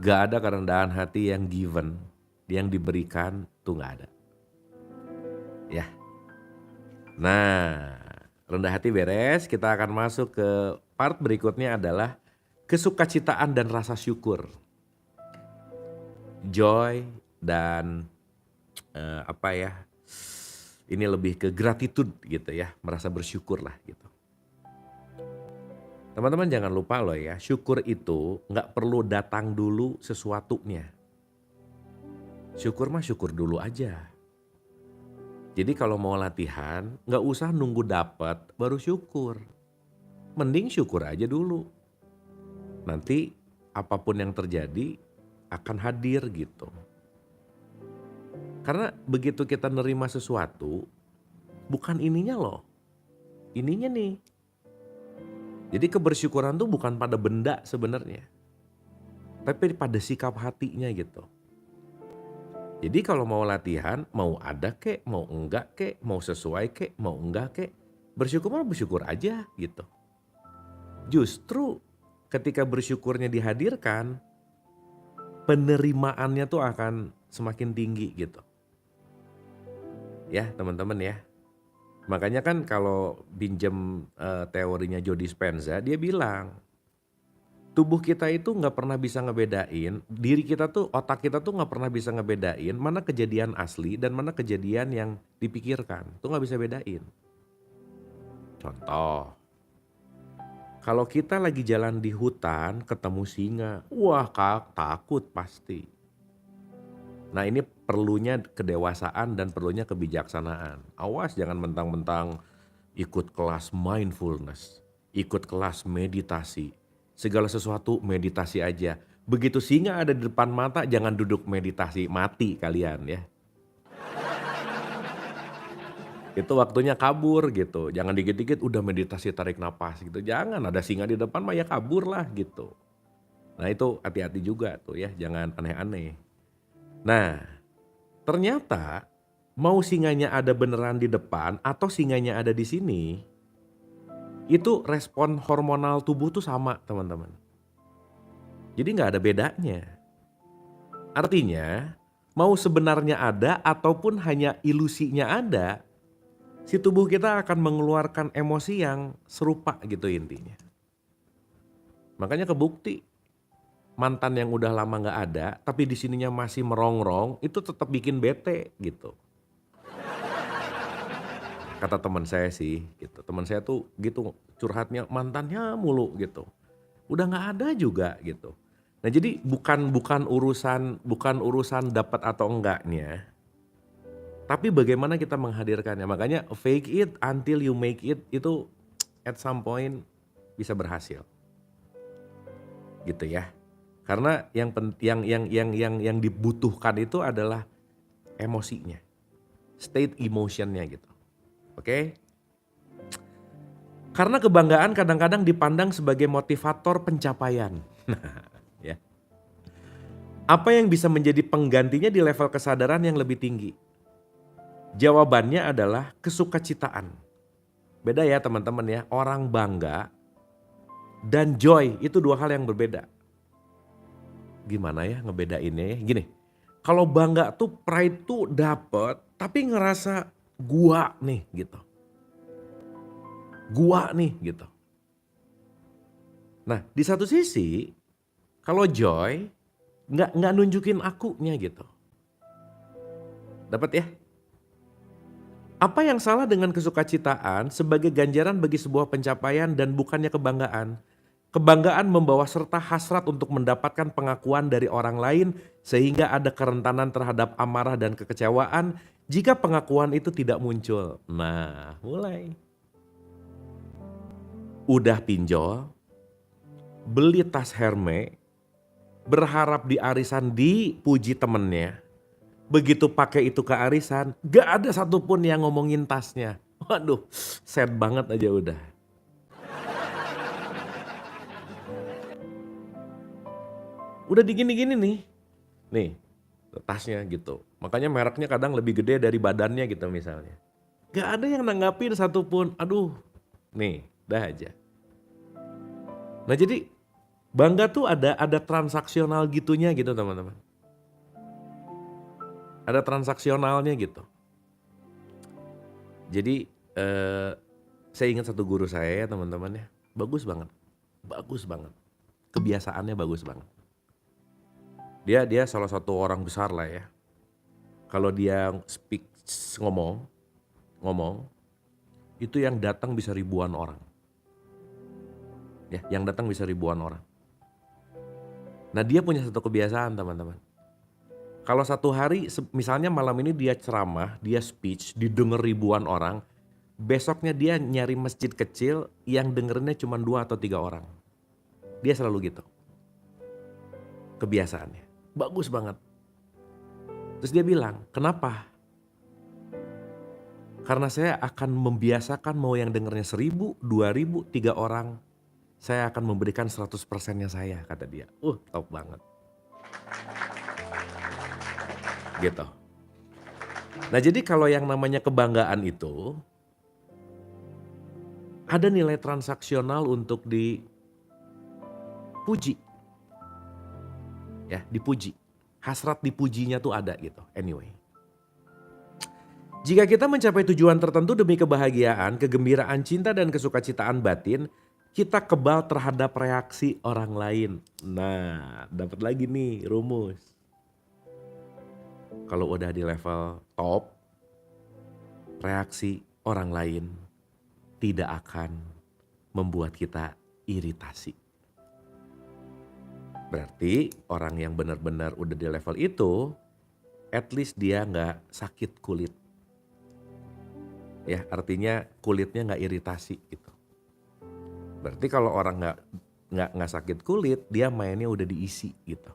S1: Gak ada kerendahan hati yang given, yang diberikan tuh gak ada. Ya. Nah, rendah hati beres, kita akan masuk ke part berikutnya adalah kesukacitaan dan rasa syukur. Joy dan ini lebih ke gratitude gitu ya, merasa bersyukur lah gitu. Teman-teman jangan lupa loh ya, syukur itu nggak perlu datang dulu sesuatunya. Syukur mah syukur dulu aja. Jadi kalau mau latihan, nggak usah nunggu dapat baru syukur. Mending syukur aja dulu. Nanti apapun yang terjadi akan hadir gitu. Karena begitu kita nerima sesuatu, bukan ininya loh, ininya nih. Jadi kebersyukuran tuh bukan pada benda sebenarnya, tapi pada sikap hatinya gitu. Jadi kalau mau latihan, mau ada kek, mau enggak kek, mau sesuai kek, mau enggak kek, bersyukur aja gitu. Justru ketika bersyukurnya dihadirkan, penerimaannya tuh akan semakin tinggi gitu. Ya teman-teman ya. Makanya kan kalau pinjem teorinya Joe Dispenza, dia bilang tubuh kita itu nggak pernah bisa ngebedain, diri kita tuh, otak kita tuh nggak pernah bisa ngebedain mana kejadian asli dan mana kejadian yang dipikirkan. Tuh nggak bisa bedain. Contoh, kalau kita lagi jalan di hutan ketemu singa, wah takut pasti. Nah ini perlunya kedewasaan dan perlunya kebijaksanaan. Awas jangan mentang-mentang ikut kelas mindfulness, ikut kelas meditasi. Segala sesuatu meditasi aja. Begitu singa ada di depan mata jangan duduk meditasi, mati kalian ya. Itu waktunya kabur gitu. Jangan dikit-dikit udah meditasi tarik napas gitu. Jangan, ada singa di depan mah ya kabur lah gitu. Nah itu hati-hati juga tuh ya, jangan aneh-aneh. Nah, ternyata mau singanya ada beneran di depan atau singanya ada di sini, itu respon hormonal tubuh tuh sama teman-teman. Jadi nggak ada bedanya. Artinya, mau sebenarnya ada ataupun hanya ilusinya ada, si tubuh kita akan mengeluarkan emosi yang serupa gitu intinya. Makanya kebukti. Mantan yang udah lama nggak ada, tapi di sininya masih merongrong, itu tetap bikin bete gitu. Kata teman saya sih, gitu. Teman saya tuh gitu curhatnya mantannya mulu gitu. Udah nggak ada juga gitu. Nah jadi bukan urusan dapat atau enggaknya, tapi bagaimana kita menghadirkannya. Makanya fake it until you make it itu at some point bisa berhasil, gitu ya. Karena yang dibutuhkan itu adalah emosinya, state emotionnya gitu, oke? Karena kebanggaan kadang-kadang dipandang sebagai motivator pencapaian. Ya. Apa yang bisa menjadi penggantinya di level kesadaran yang lebih tinggi? Jawabannya adalah kesukacitaan. Beda ya teman-teman ya, orang bangga dan joy itu dua hal yang berbeda. Gimana ya ngebedainnya ya? Gini, kalau bangga tuh pride tuh dapet tapi ngerasa gua nih gitu. Gua nih gitu. Nah di satu sisi kalau joy nggak nunjukin akunya gitu. Dapat ya? Apa yang salah dengan kesukacitaan sebagai ganjaran bagi sebuah pencapaian dan bukannya kebanggaan? Kebanggaan membawa serta hasrat untuk mendapatkan pengakuan dari orang lain sehingga ada kerentanan terhadap amarah dan kekecewaan jika pengakuan itu tidak muncul. Nah, mulai. Udah pinjol, beli tas Hermes, berharap di arisan dipuji temennya. Begitu pakai itu ke arisan, gak ada satupun yang ngomongin tasnya. Waduh, sad banget aja udah. Udah digini-gini nih. Nih, tasnya gitu. Makanya mereknya kadang lebih gede dari badannya gitu misalnya. Gak ada yang nanggapin satupun. Aduh, nih, dah aja. Nah jadi bangga tuh ada transaksional gitunya gitu teman-teman. Ada transaksionalnya gitu. Jadi saya ingat satu guru saya ya teman-teman ya. Bagus banget. Bagus banget. Kebiasaannya bagus banget. Dia salah satu orang besar lah ya. Kalau dia speak ngomong itu yang datang bisa ribuan orang. Ya, yang datang bisa ribuan orang. Nah, dia punya satu kebiasaan, teman-teman. Kalau satu hari misalnya malam ini dia ceramah, dia speech, didengar ribuan orang, besoknya dia nyari masjid kecil yang dengerinnya cuma 2 atau 3 orang. Dia selalu gitu. Kebiasaannya. Bagus banget. Terus dia bilang, kenapa? Karena saya akan membiasakan mau yang dengernya 1.000, 2.000, 3 orang. Saya akan memberikan 100%-nya saya, kata dia. Top banget. Gitu. Nah jadi kalau yang namanya kebanggaan itu, ada nilai transaksional untuk dipuji. Ya, dipuji. Hasrat dipujinya tuh ada gitu. Anyway. Jika kita mencapai tujuan tertentu demi kebahagiaan, kegembiraan, cinta, dan kesukacitaan batin, kita kebal terhadap reaksi orang lain. Nah, dapat lagi nih rumus. Kalau udah di level top, reaksi orang lain tidak akan membuat kita iritasi. Berarti orang yang benar-benar udah di level itu, at least dia nggak sakit kulit. Ya, artinya kulitnya nggak iritasi gitu. Berarti kalau orang nggak sakit kulit, dia mainnya udah diisi gitu.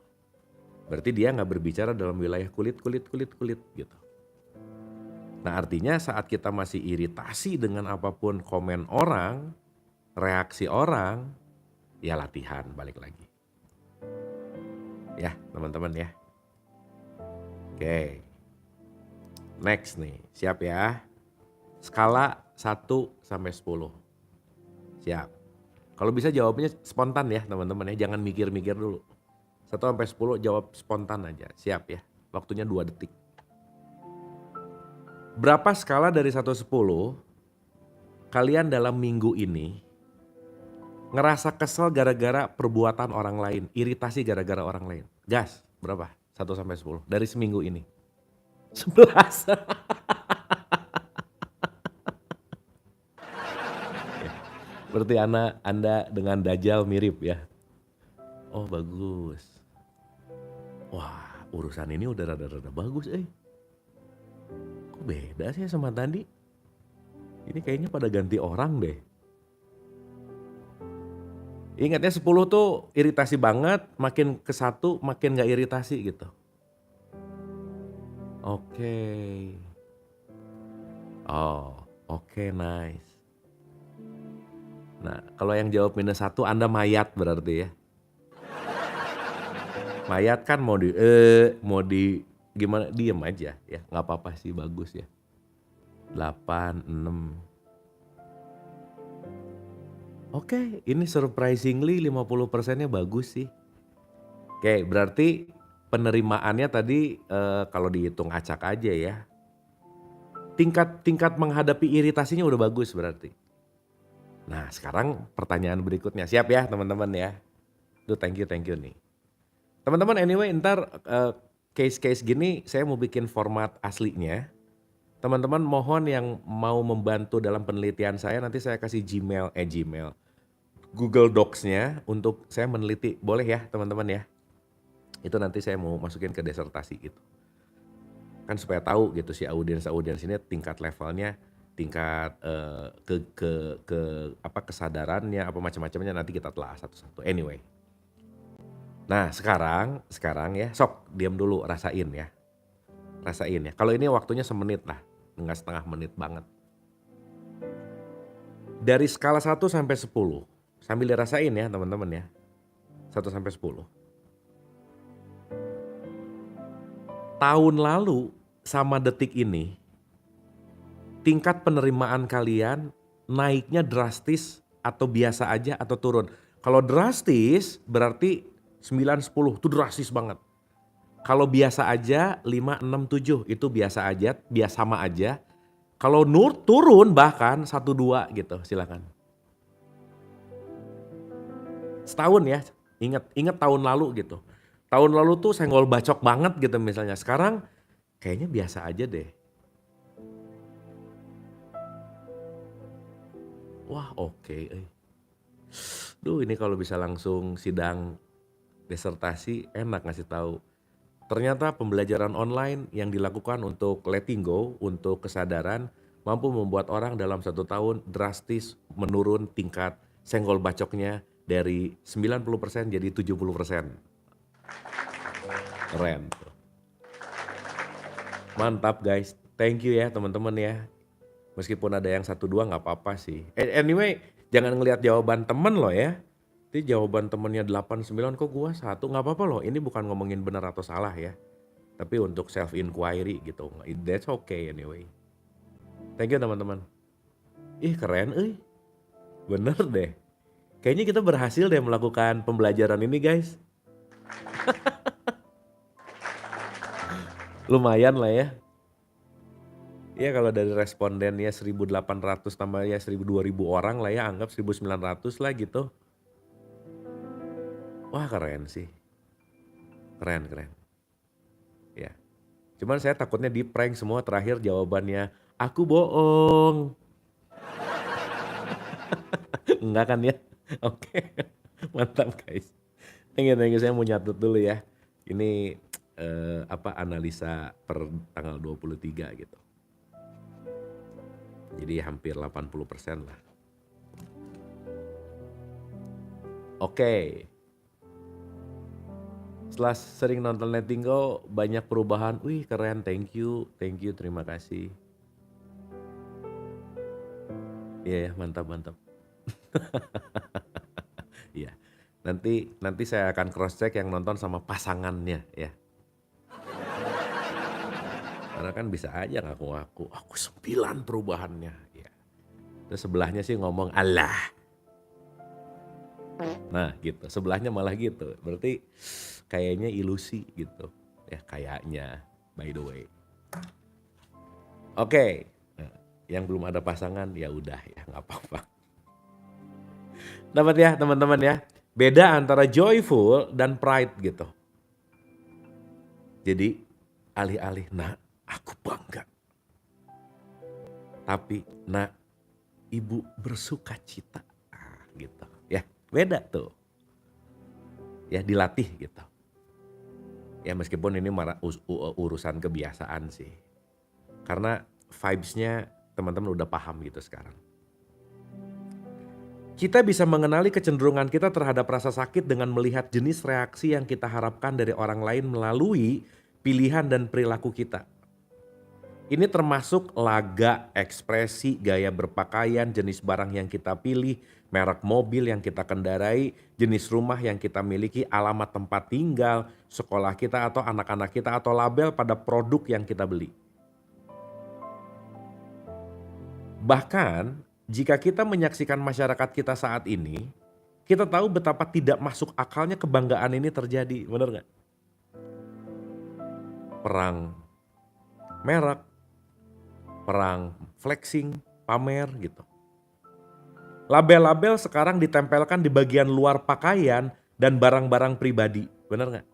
S1: Berarti dia nggak berbicara dalam wilayah kulit gitu. Nah artinya saat kita masih iritasi dengan apapun komen orang, reaksi orang, ya latihan balik lagi. Ya teman-teman ya. Oke. Next nih, siap ya. Skala 1 sampai 10. Siap. Kalau bisa jawabnya spontan ya teman-teman ya, jangan mikir-mikir dulu. 1 sampai 10 jawab spontan aja, siap ya. Waktunya 2 detik. Berapa skala dari 1 sampai 10 kalian dalam minggu ini ngerasa kesel gara-gara perbuatan orang lain, iritasi gara-gara orang lain? Gas, berapa? 1 sampai 10 dari seminggu ini. 11. Berarti Anda dengan Dajjal mirip ya. Oh bagus. Wah urusan ini udah rada-rada bagus Kok beda sih sama tadi? Ini kayaknya pada ganti orang deh. Ingatnya 10 tuh iritasi banget, makin ke 1 makin gak iritasi gitu. Oke. Oke, nice. Nah kalau yang jawab -1 Anda mayat berarti ya. Mayat kan mau di gimana, diem aja ya, nggak apa-apa sih, bagus ya. 8, 6. Oke, ini surprisingly 50%-nya bagus sih. Oke, berarti penerimaannya tadi kalau dihitung acak aja ya. Tingkat menghadapi iritasinya udah bagus berarti. Nah, sekarang pertanyaan berikutnya. Siap ya, teman-teman ya. Thank you nih. Teman-teman anyway ntar case-case gini saya mau bikin format aslinya. Teman-teman mohon yang mau membantu dalam penelitian saya nanti saya kasih Gmail, Google Docs-nya untuk saya meneliti. Boleh ya teman-teman ya? Itu nanti saya mau masukin ke disertasi gitu. Kan supaya tahu gitu si audiens ini tingkat levelnya, tingkat ke apa kesadarannya apa macam-macamnya nanti kita telah satu-satu. Anyway. Nah, sekarang ya, sok diam dulu rasain ya. Rasain ya. Kalau ini waktunya semenit lah, enggak setengah menit banget. Dari skala 1 sampai 10, sambil dirasain ya teman-teman ya. 1 sampai 10. Tahun lalu sama detik ini, tingkat penerimaan kalian naiknya drastis atau biasa aja atau turun? Kalau drastis berarti 9, 10 itu drastis banget. Kalau biasa aja 5, 6, 7 itu biasa aja, biasa sama aja. Kalau turun bahkan 1, 2 gitu silakan. Setahun ya, ingat tahun lalu gitu. Tahun lalu tuh senggol bacok banget gitu misalnya. Sekarang kayaknya biasa aja deh. Wah oke. Duh ini kalau bisa langsung sidang disertasi enak ngasih tahu. Ternyata pembelajaran online yang dilakukan untuk letting go, untuk kesadaran, mampu membuat orang dalam 1 tahun drastis menurun tingkat senggol bacoknya dari 90% jadi 70%. Keren. Mantap guys, thank you ya teman-teman ya. Meskipun ada yang 1, 2 nggak apa-apa sih. Anyway, jangan ngelihat jawaban temen loh ya. Itu jawaban temennya 8, 9 kok gua 1, nggak apa-apa loh. Ini bukan ngomongin benar atau salah ya. Tapi untuk self inquiry gitu, that's okay anyway. Thank you teman-teman. Ih keren bener deh. Kayaknya kita berhasil deh melakukan pembelajaran ini guys. Lumayan lah ya. Ya kalau dari respondennya 1.800 tambah ya 1.000-2.000 orang lah ya, anggap 1.900 lah gitu. Wah keren sih. Keren. Ya. Cuman saya takutnya di prank semua terakhir jawabannya, aku bohong. Enggak kan ya? Oke. Mantap guys. Thank you, saya mau nyatet dulu ya. Ini analisa per tanggal 23 gitu. Jadi hampir 80% lah. Oke. Setelah sering nonton Letting Go, banyak perubahan. Wih keren, thank you, terima kasih. Iya ya, mantap. Iya, nanti saya akan cross check yang nonton sama pasangannya ya. Karena kan bisa aja ngaku-ngaku, aku 9 perubahannya. Ya. Terus sebelahnya sih ngomong, alah. Nah gitu, sebelahnya malah gitu. Berarti kayaknya ilusi gitu. Ya kayaknya, by the way. Oke, yang belum ada pasangan ya udah ya nggak apa-apa. Dapat ya teman-teman ya. Beda antara joyful dan pride gitu. Jadi alih-alih nak aku bangga. Tapi nak ibu bersuka cita gitu ya. Beda tuh. Ya dilatih gitu. Ya meskipun ini urusan kebiasaan sih. Karena vibes-nya teman-teman udah paham gitu sekarang. Kita bisa mengenali kecenderungan kita terhadap rasa sakit dengan melihat jenis reaksi yang kita harapkan dari orang lain melalui pilihan dan perilaku kita. Ini termasuk laga, ekspresi, gaya berpakaian, jenis barang yang kita pilih, merek mobil yang kita kendarai, jenis rumah yang kita miliki, alamat tempat tinggal, sekolah kita atau anak-anak kita, atau label pada produk yang kita beli. Bahkan jika kita menyaksikan masyarakat kita saat ini, kita tahu betapa tidak masuk akalnya kebanggaan ini terjadi, benar nggak? Perang merek, perang flexing, pamer gitu. Label-label sekarang ditempelkan di bagian luar pakaian dan barang-barang pribadi, benar nggak?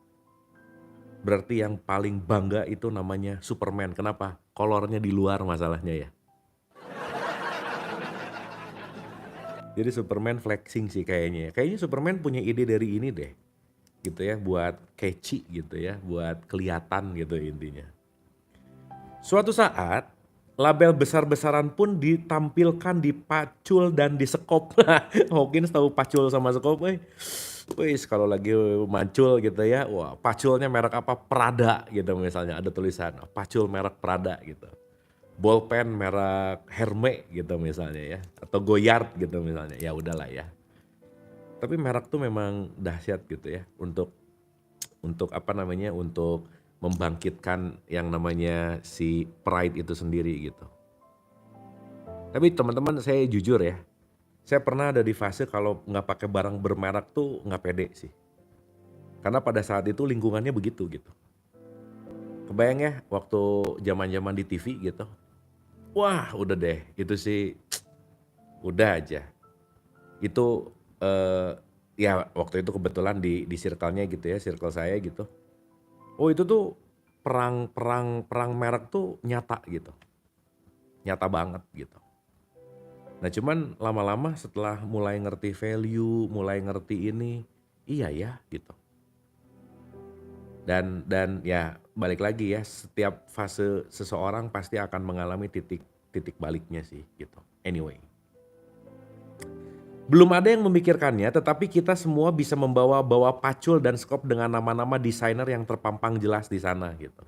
S1: Berarti yang paling bangga itu namanya Superman. Kenapa? Kolornya di luar masalahnya ya. Jadi Superman flexing sih kayaknya. Kayaknya Superman punya ide dari ini deh. gitu ya, buat catchy gitu ya, buat kelihatan gitu intinya. Suatu saat, label besar-besaran pun ditampilkan di Pacul dan di Sekop. Mungkin tahu Pacul sama Sekop, wis kalau lagi Macul gitu ya, wah Paculnya merek apa? Prada gitu misalnya, ada tulisan Pacul merek Prada gitu. Bolpen merek Hermes gitu misalnya ya, atau Goyard gitu misalnya, ya udahlah ya. Tapi merek tuh memang dahsyat gitu ya, untuk apa namanya, untuk membangkitkan yang namanya si pride itu sendiri gitu. Tapi teman-teman saya jujur ya, saya pernah ada di fase kalau nggak pakai barang bermerek tuh nggak pede sih. Karena pada saat itu lingkungannya begitu gitu. Kebayang ya waktu zaman-zaman di TV gitu. Wah udah deh itu sih udah aja. Itu ya waktu itu kebetulan di circle-nya gitu ya, circle saya gitu. Oh itu tuh perang perang perang merek tuh nyata gitu. Nyata banget gitu. Nah cuman lama-lama setelah mulai ngerti value, mulai ngerti ini, iya ya gitu. Dan ya balik lagi ya, setiap fase seseorang pasti akan mengalami titik titik baliknya sih gitu. Anyway, belum ada yang memikirkannya, tetapi kita semua bisa bawa Pacul dan Skop dengan nama-nama desainer yang terpampang jelas di sana gitu.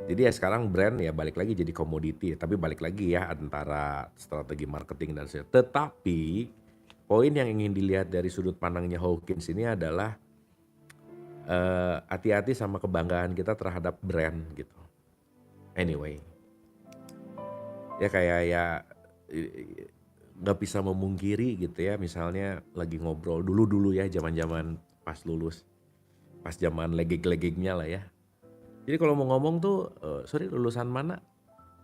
S1: Jadi ya sekarang brand ya balik lagi jadi komoditi, tapi balik lagi ya antara strategi marketing dan sales. Tetapi poin yang ingin dilihat dari sudut pandangnya Hawkins ini adalah hati-hati sama kebanggaan kita terhadap brand gitu. Anyway, ya kayak ya nggak bisa memungkiri gitu ya, misalnya lagi ngobrol dulu ya zaman-zaman pas lulus, pas zaman legeg-legegnya lah ya. Jadi kalau mau ngomong tuh, sorry lulusan mana?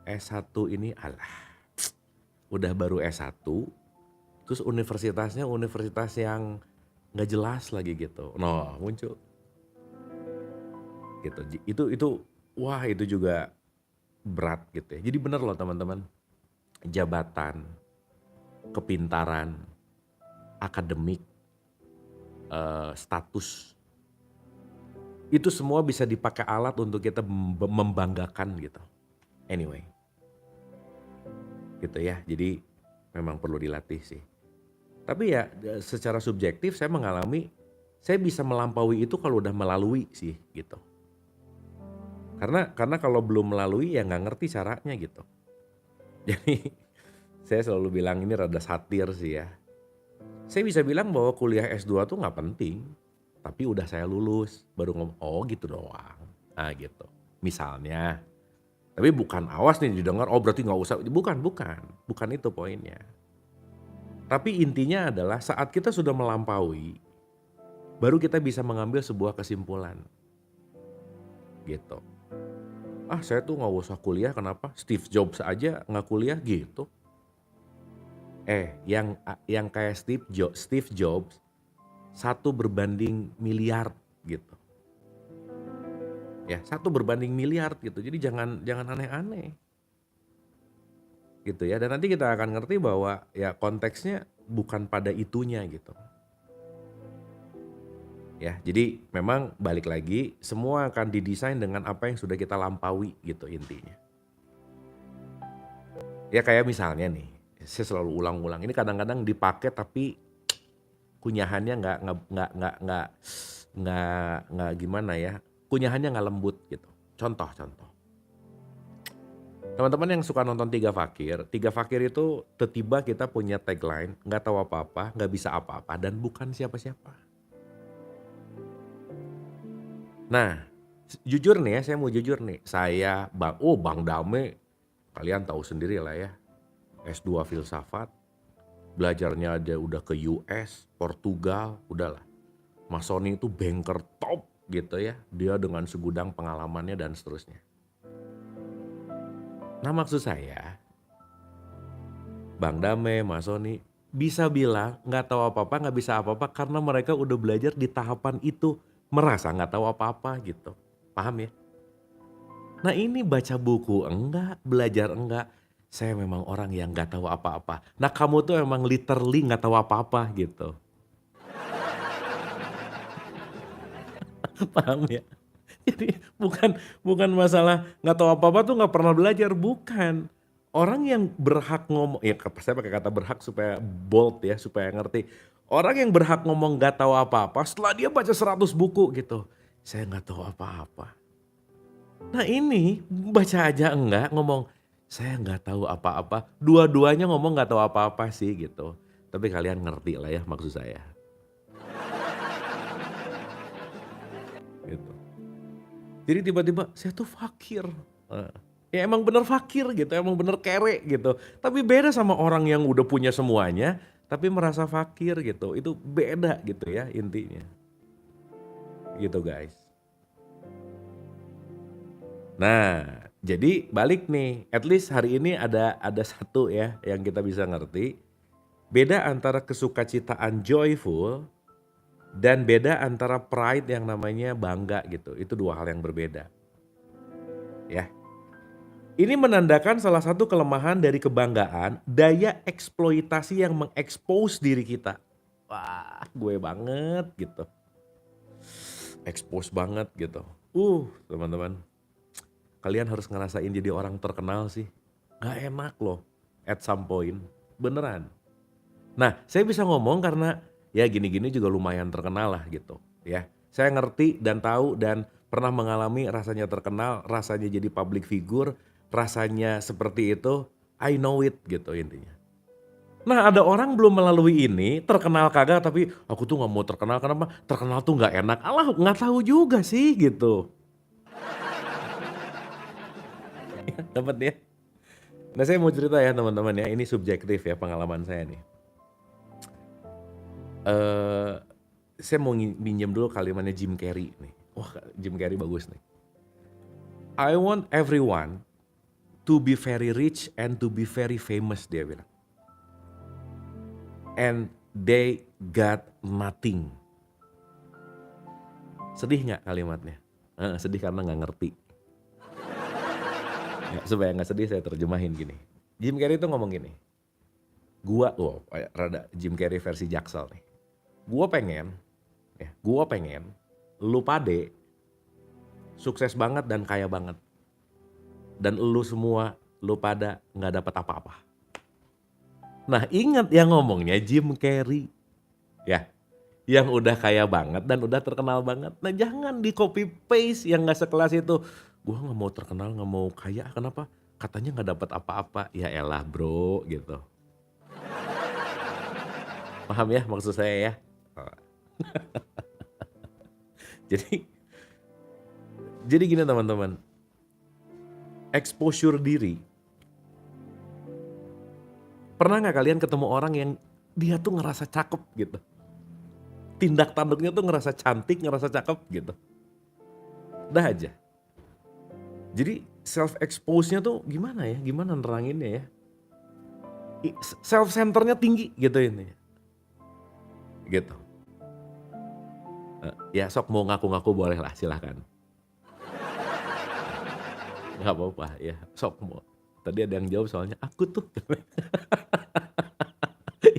S1: S1 ini, alah udah baru S1, terus universitasnya universitas yang nggak jelas lagi gitu. Noh muncul gitu. Itu wah itu juga berat gitu ya. Jadi bener loh teman-teman, jabatan, kepintaran, akademik, status, itu semua bisa dipakai alat untuk kita membanggakan gitu. Anyway, gitu ya. Jadi memang perlu dilatih sih. Tapi ya secara subjektif saya mengalami, saya bisa melampaui itu kalau udah melalui sih gitu. Karena kalau belum melalui ya nggak ngerti caranya gitu. Jadi saya selalu bilang ini rada satir sih ya. Saya bisa bilang bahwa kuliah S2 tuh nggak penting, tapi udah saya lulus baru ngomong oh gitu doang. Nah gitu. Misalnya, tapi bukan awas nih didengar oh berarti nggak usah. Bukan itu poinnya. Tapi intinya adalah saat kita sudah melampaui, baru kita bisa mengambil sebuah kesimpulan. Gitu. Ah saya tuh nggak usah kuliah kenapa? Steve Jobs aja nggak kuliah gitu. Yang kayak Steve Jobs 1 berbanding miliar gitu. Ya, 1 berbanding miliar gitu. Jadi jangan aneh-aneh. Gitu ya. Dan nanti kita akan ngerti bahwa ya konteksnya bukan pada itunya gitu. Ya, jadi memang balik lagi semua akan didesain dengan apa yang sudah kita lampaui gitu intinya. Ya kayak misalnya nih, saya selalu ulang-ulang. Ini kadang-kadang dipakai tapi kunyahannya nggak gimana ya, kunyahannya nggak lembut gitu. Contoh. Teman-teman yang suka nonton Tiga Fakir itu tiba-tiba kita punya tagline, nggak tahu apa-apa, nggak bisa apa-apa, dan bukan siapa-siapa. Nah, jujur nih ya, saya mau jujur nih, Bang Dame, kalian tahu sendiri lah ya, S2 filsafat, belajarnya aja udah ke US, Portugal, udahlah. Mas Sony itu banker top gitu ya, dia dengan segudang pengalamannya dan seterusnya. Nah maksud saya, Bang Dame, Mas Sony bisa bilang nggak tahu apa-apa, nggak bisa apa-apa karena mereka udah belajar di tahapan itu, merasa nggak tahu apa-apa gitu, paham ya? Nah ini baca buku enggak, belajar enggak, saya memang orang yang nggak tahu apa-apa. Nah kamu tuh emang literally nggak tahu apa-apa gitu. Paham ya? Jadi bukan masalah nggak tahu apa-apa tuh nggak pernah belajar, bukan. Orang yang berhak ngomong, ya saya pakai kata berhak supaya bold ya, supaya ngerti. Orang yang berhak ngomong nggak tahu apa-apa setelah dia baca 100 buku gitu. Saya nggak tahu apa-apa. Nah ini baca aja enggak, ngomong saya nggak tahu apa-apa. Dua-duanya ngomong nggak tahu apa-apa sih gitu. Tapi kalian ngerti lah ya maksud saya. Gitu. Jadi tiba-tiba saya tuh fakir. Heeh. Ya emang bener fakir gitu, emang bener kere gitu. Tapi beda sama orang yang udah punya semuanya, tapi merasa fakir gitu. Itu beda gitu ya intinya. Gitu guys. Nah, jadi balik nih, at least hari ini ada satu ya yang kita bisa ngerti. Beda antara kesukacitaan joyful dan beda antara pride yang namanya bangga gitu. Itu dua hal yang berbeda. Ya. Ini menandakan salah satu kelemahan dari kebanggaan, daya eksploitasi yang mengekspos diri kita. Wah, gue banget gitu. Expose banget gitu. Teman-teman, kalian harus ngerasain jadi orang terkenal sih. Gak enak loh at some point, beneran. Nah, saya bisa ngomong karena ya gini-gini juga lumayan terkenal lah gitu ya. Saya ngerti dan tahu dan pernah mengalami rasanya terkenal, rasanya jadi public figure, rasanya seperti itu, I know it gitu intinya. Nah ada orang belum melalui ini, terkenal kagak tapi aku tuh nggak mau terkenal, kenapa? Terkenal tuh nggak enak, alah nggak tahu juga sih gitu. Dapat ya? Nah saya mau cerita ya teman-teman ya, ini subjektif ya pengalaman saya nih. Eh, saya mau minjem dulu kalimatnya Jim Carrey nih. Wah, Jim Carrey bagus nih. I want everyone to be very rich and to be very famous, dia bilang. And they got nothing. Sedih nggak kalimatnya? Sedih karena nggak ngerti. Ya, supaya nggak sedih saya terjemahin gini. Jim Carrey itu ngomong gini. Rada Jim Carrey versi Jaksel nih. Gua pengen lu pade sukses banget dan kaya banget. Dan lu semua, lu pada nggak dapat apa-apa. Nah ingat yang ngomongnya Jim Carrey. Ya, yang udah kaya banget dan udah terkenal banget. Nah jangan di copy paste yang nggak sekelas itu. Gua nggak mau terkenal, nggak mau kaya, kenapa? Katanya nggak dapat apa-apa. Ya elah bro gitu. Paham ya maksud saya ya? Oh. Jadi gini teman-teman, exposure diri. Pernah nggak kalian ketemu orang yang dia tuh ngerasa cakep gitu? Tindak tanduknya tuh ngerasa cantik, ngerasa cakep gitu. Dah aja. Jadi self expose-nya tuh gimana ya? Gimana neranginnya ya? Self centernya tinggi gitu ini. Gitu. Ya sok mau ngaku-ngaku boleh lah silahkan. Nggak apa-apa ya sok mau. Tadi ada yang jawab soalnya aku tuh.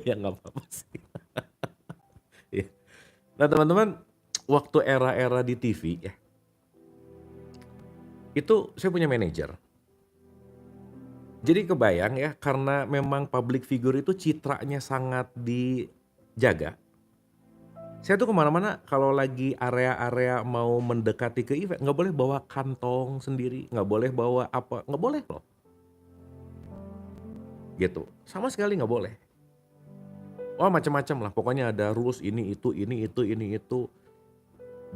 S1: Ya nggak apa-apa sih. Ya. Nah teman-teman, waktu era-era di TV ya, itu saya punya manajer. Jadi kebayang ya, karena memang public figure itu citranya sangat dijaga. Saya tuh kemana-mana kalau lagi area-area mau mendekati ke event, nggak boleh bawa kantong sendiri, nggak boleh bawa apa, nggak boleh loh. Gitu, sama sekali nggak boleh. Wah macam-macam lah, pokoknya ada rules ini itu, ini itu, ini itu.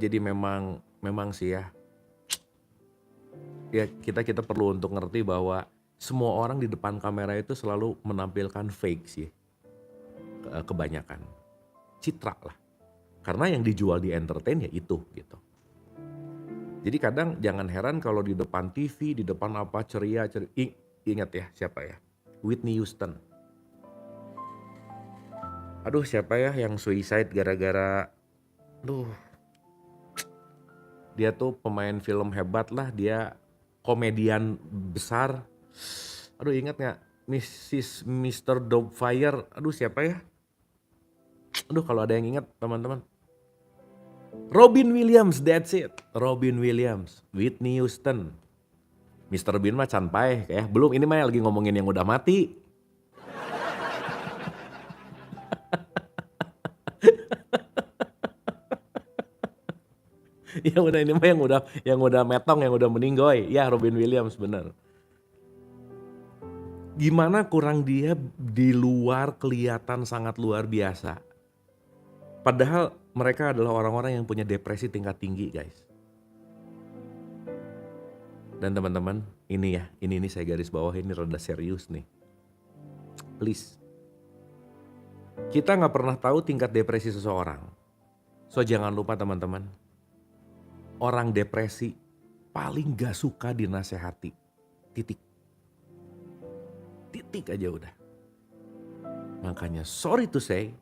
S1: Jadi memang sih ya, kita perlu untuk ngerti bahwa semua orang di depan kamera itu selalu menampilkan fake sih, kebanyakan. Citra lah. Karena yang dijual di entertain ya itu gitu. Jadi kadang jangan heran kalau di depan TV, di depan apa ceria. Ingat ya siapa ya? Whitney Houston. Aduh siapa ya yang suicide gara-gara, dia tuh pemain film hebat lah, dia komedian besar. Aduh ingat nggak? Mr. Doubtfire. Aduh siapa ya? Aduh kalau ada yang ingat teman-teman. Robin Williams, that's it. Robin Williams, Whitney Houston. Mr. Bean mah can paeh ya. Belum, ini mah lagi ngomongin yang udah mati. Ya udah, ini mah yang udah metong, yang udah meninggoy. Ya, Robin Williams bener. Gimana kurang dia di luar kelihatan sangat luar biasa. Padahal mereka adalah orang-orang yang punya depresi tingkat tinggi, guys. Dan teman-teman, ini ya, ini saya garis bawah, ini rada serius nih. Please. Kita nggak pernah tahu tingkat depresi seseorang. So jangan lupa teman-teman, orang depresi paling gak suka dinasehati. Titik. Titik aja udah. Makanya sorry to say,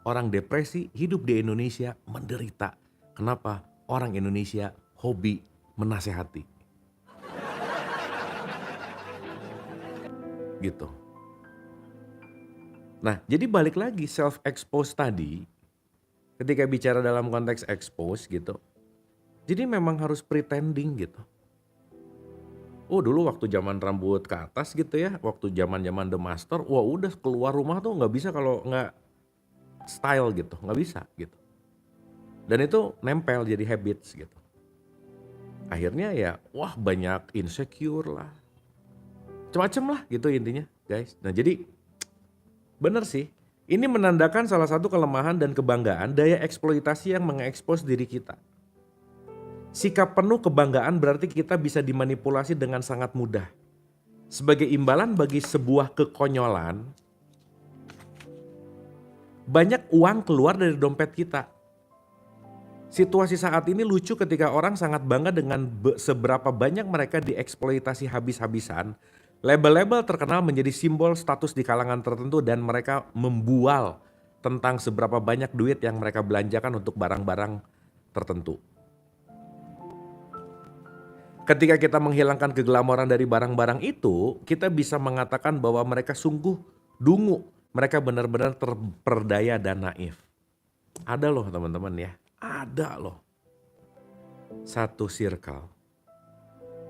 S1: orang depresi hidup di Indonesia menderita. Kenapa? Orang Indonesia hobi menasehati. Gitu. Nah, jadi balik lagi self-expose tadi, ketika bicara dalam konteks expose gitu, jadi memang harus pretending gitu. Oh dulu waktu zaman rambut ke atas gitu ya, waktu zaman-zaman The Master, wah udah keluar rumah tuh nggak bisa kalau nggak style gitu, nggak bisa gitu. Dan itu nempel jadi habits gitu. Akhirnya ya, wah banyak insecure lah, macam-macam lah gitu intinya guys. Nah jadi bener sih, ini menandakan salah satu kelemahan dan kebanggaan daya eksploitasi yang mengekspos diri kita. Sikap penuh kebanggaan berarti kita bisa dimanipulasi dengan sangat mudah. Sebagai imbalan bagi sebuah kekonyolan, banyak uang keluar dari dompet kita. Situasi saat ini lucu ketika orang sangat bangga dengan seberapa banyak mereka dieksploitasi habis-habisan. Label-label terkenal menjadi simbol status di kalangan tertentu dan mereka membual tentang seberapa banyak duit yang mereka belanjakan untuk barang-barang tertentu. Ketika kita menghilangkan keglamoran dari barang-barang itu, kita bisa mengatakan bahwa mereka sungguh dungu. Mereka benar-benar terperdaya dan naif. Ada loh teman-teman ya, ada loh. Satu circle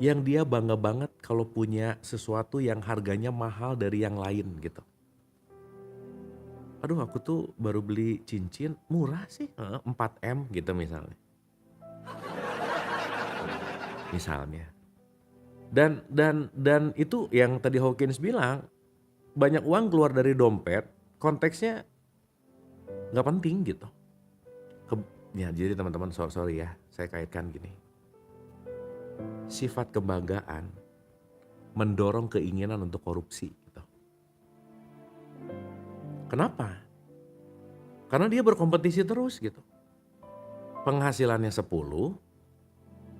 S1: yang dia bangga banget kalau punya sesuatu yang harganya mahal dari yang lain gitu. Aduh aku tuh baru beli cincin murah sih, 4M gitu misalnya. Misalnya. Dan itu yang tadi Hawkins bilang, banyak uang keluar dari dompet, konteksnya nggak penting gitu. Ya jadi teman-teman sorry ya, saya kaitkan gini. Sifat kebanggaan mendorong keinginan untuk korupsi gitu. Kenapa? Karena dia berkompetisi terus gitu. Penghasilannya 10,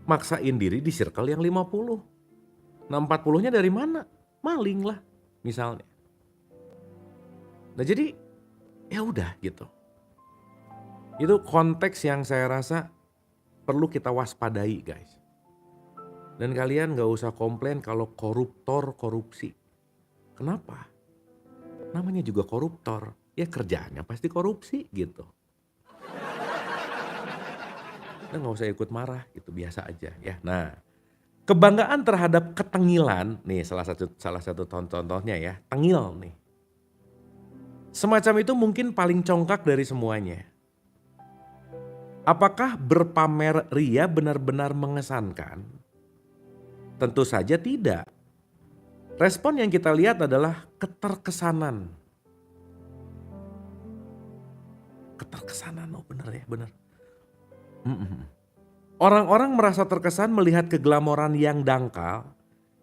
S1: maksain diri di circle yang 50. Nah 40-nya dari mana? Maling lah misalnya. Nah jadi ya udah gitu. Itu konteks yang saya rasa perlu kita waspadai guys. Dan kalian gak usah komplain kalau koruptor korupsi. Kenapa? Namanya juga koruptor. Ya kerjaannya pasti korupsi gitu. Nah gak usah ikut marah gitu, biasa aja ya. Nah kebanggaan terhadap ketengilan, nih salah satu contohnya ya, tengil nih. Semacam itu mungkin paling congkak dari semuanya. Apakah berpamer ria benar-benar mengesankan? Tentu saja tidak. Respon yang kita lihat adalah keterkesanan. Keterkesanan, oh benar ya, benar. Orang-orang merasa terkesan melihat keglamoran yang dangkal,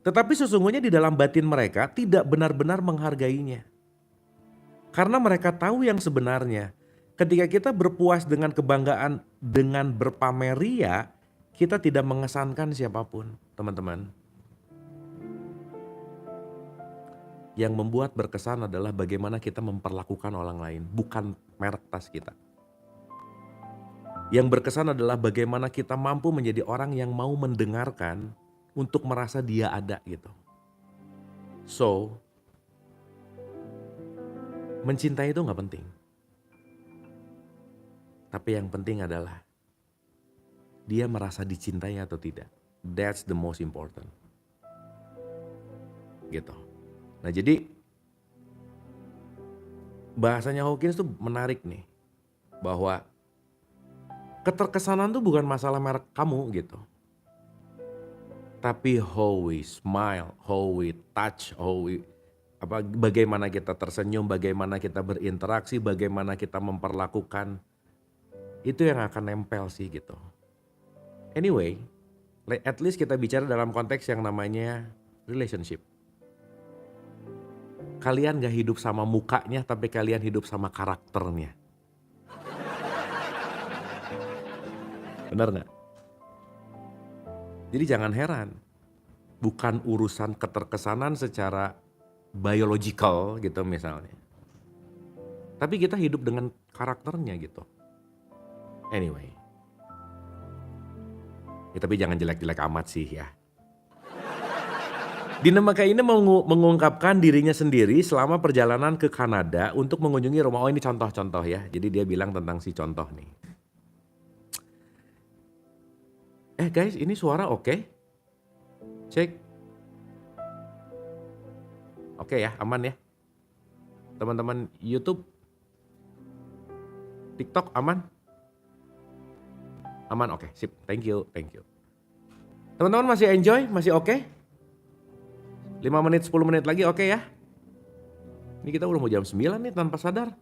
S1: tetapi sesungguhnya di dalam batin mereka tidak benar-benar menghargainya. Karena mereka tahu yang sebenarnya, ketika kita berpuas dengan kebanggaan dengan berpamer ria, kita tidak mengesankan siapapun, teman-teman. Yang membuat berkesan adalah bagaimana kita memperlakukan orang lain, bukan merek tas kita. Yang berkesan adalah bagaimana kita mampu menjadi orang yang mau mendengarkan untuk merasa dia ada gitu. So, mencintai itu gak penting. Tapi yang penting adalah dia merasa dicintai atau tidak. That's the most important. Gitu. Nah jadi bahasanya Hawkins tuh menarik nih. Bahwa keterkesanan tuh bukan masalah merek kamu gitu. Tapi how we smile, how we touch, bagaimana kita tersenyum, bagaimana kita berinteraksi, bagaimana kita memperlakukan, itu yang akan nempel sih gitu. Anyway, at least kita bicara dalam konteks yang namanya relationship. Kalian gak hidup sama mukanya, tapi kalian hidup sama karakternya. Benar gak? Jadi jangan heran, bukan urusan keterkesanan secara biological gitu misalnya. Tapi kita hidup dengan karakternya gitu. Anyway. Ya, tapi jangan jelek-jelek amat sih ya. Dina Maka ini mengungkapkan dirinya sendiri selama perjalanan ke Kanada untuk mengunjungi rumah. Oh ini contoh-contoh ya. Jadi dia bilang tentang si contoh nih. Guys, ini suara oke? Cek. Oke ya, aman ya. Teman-teman YouTube, TikTok aman? Aman, oke, sip. Thank you. Teman-teman masih enjoy? Masih oke? 5 menit, 10 menit lagi oke ya? Ini kita udah mau jam 9 nih tanpa sadar.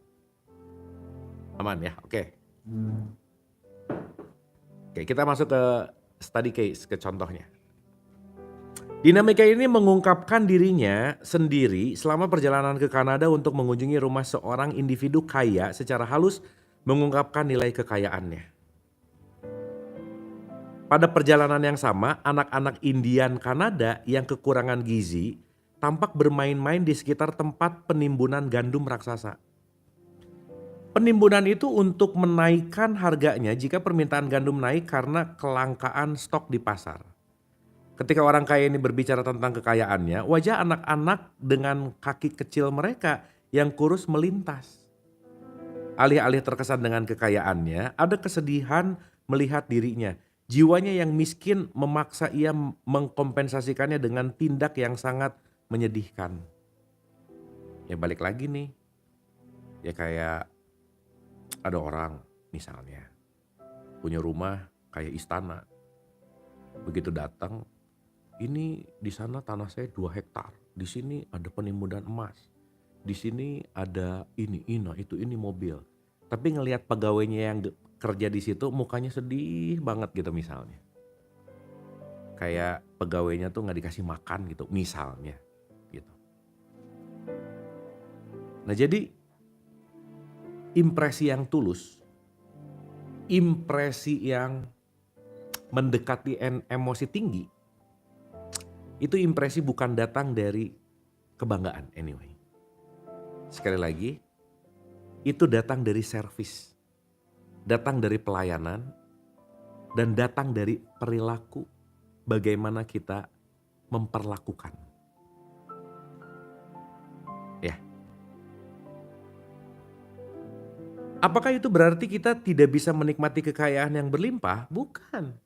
S1: Aman ya, oke. Oke, kita masuk ke study case, ke contohnya. Dina Maka ini mengungkapkan dirinya sendiri selama perjalanan ke Kanada untuk mengunjungi rumah seorang individu kaya secara halus mengungkapkan nilai kekayaannya. Pada perjalanan yang sama, anak-anak Indian Kanada yang kekurangan gizi tampak bermain-main di sekitar tempat penimbunan gandum raksasa. Penimbunan itu untuk menaikkan harganya jika permintaan gandum naik karena kelangkaan stok di pasar. Ketika orang kaya ini berbicara tentang kekayaannya, wajah anak-anak dengan kaki kecil mereka yang kurus melintas. Alih-alih terkesan dengan kekayaannya, ada kesedihan melihat dirinya. Jiwanya yang miskin memaksa ia mengkompensasikannya dengan tindak yang sangat menyedihkan. Ya balik lagi nih, ya kayak ada orang misalnya punya rumah kayak istana. Begitu datang, ini di sana tanah saya 2 hektar, di sini ada penimbunan emas, di sini ada ini mobil. Tapi ngelihat pegawainya yang kerja di situ mukanya sedih banget gitu misalnya. Kayak pegawainya tuh nggak dikasih makan gitu misalnya gitu. Nah jadi impresi yang tulus, impresi yang mendekati emosi tinggi, itu impresi bukan datang dari kebanggaan anyway. Sekali lagi, itu datang dari service, datang dari pelayanan, dan datang dari perilaku bagaimana kita memperlakukan. Ya. Apakah itu berarti kita tidak bisa menikmati kekayaan yang berlimpah? Bukan.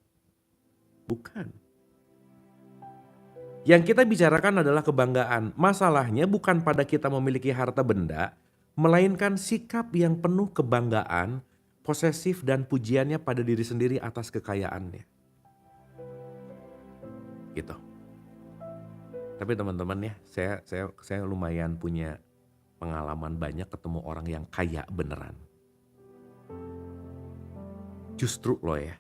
S1: Yang kita bicarakan adalah kebanggaan. Masalahnya bukan pada kita memiliki harta benda, melainkan sikap yang penuh kebanggaan, posesif dan pujiannya pada diri sendiri atas kekayaannya. Gitu. Tapi teman-teman ya, saya lumayan punya pengalaman banyak ketemu orang yang kaya beneran. Justru loh ya.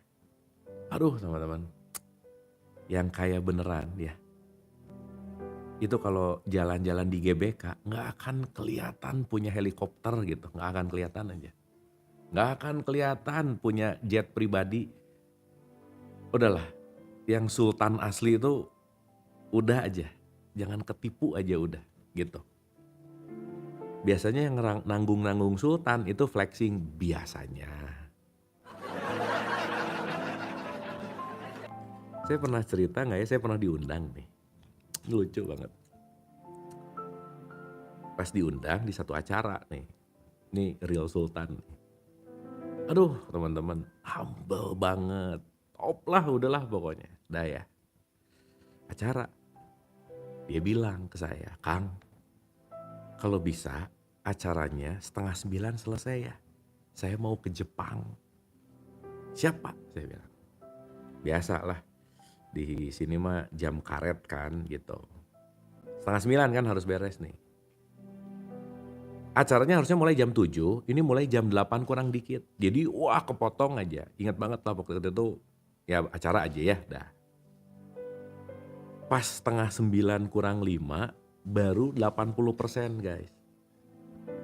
S1: Aduh teman-teman. Yang kaya beneran ya. Itu kalau jalan-jalan di GBK nggak akan kelihatan punya helikopter gitu, nggak akan kelihatan aja. Nggak akan kelihatan punya jet pribadi. Udahlah, yang sultan asli itu udah aja, jangan ketipu aja udah gitu. Biasanya yang nanggung-nanggung sultan itu flexing biasanya. Saya pernah cerita nggak ya, saya pernah diundang nih. Lucu banget. Pas diundang di satu acara nih. Ini real sultan. Aduh teman-teman, humble banget. top lah, udahlah pokoknya. Udah ya, acara. Dia bilang ke saya, "Kang, kalau bisa acaranya 8:30 selesai ya. Saya mau ke Jepang." "Siap Pak," saya bilang. Biasalah di sini mah jam karet kan gitu. 8:30 kan harus beres nih. Acaranya harusnya mulai jam 7, ini mulai jam 8 kurang dikit. Jadi wah kepotong aja. Ingat banget lah waktu itu ya acara aja ya dah. Pas 8:30 kurang 5 baru 80% guys.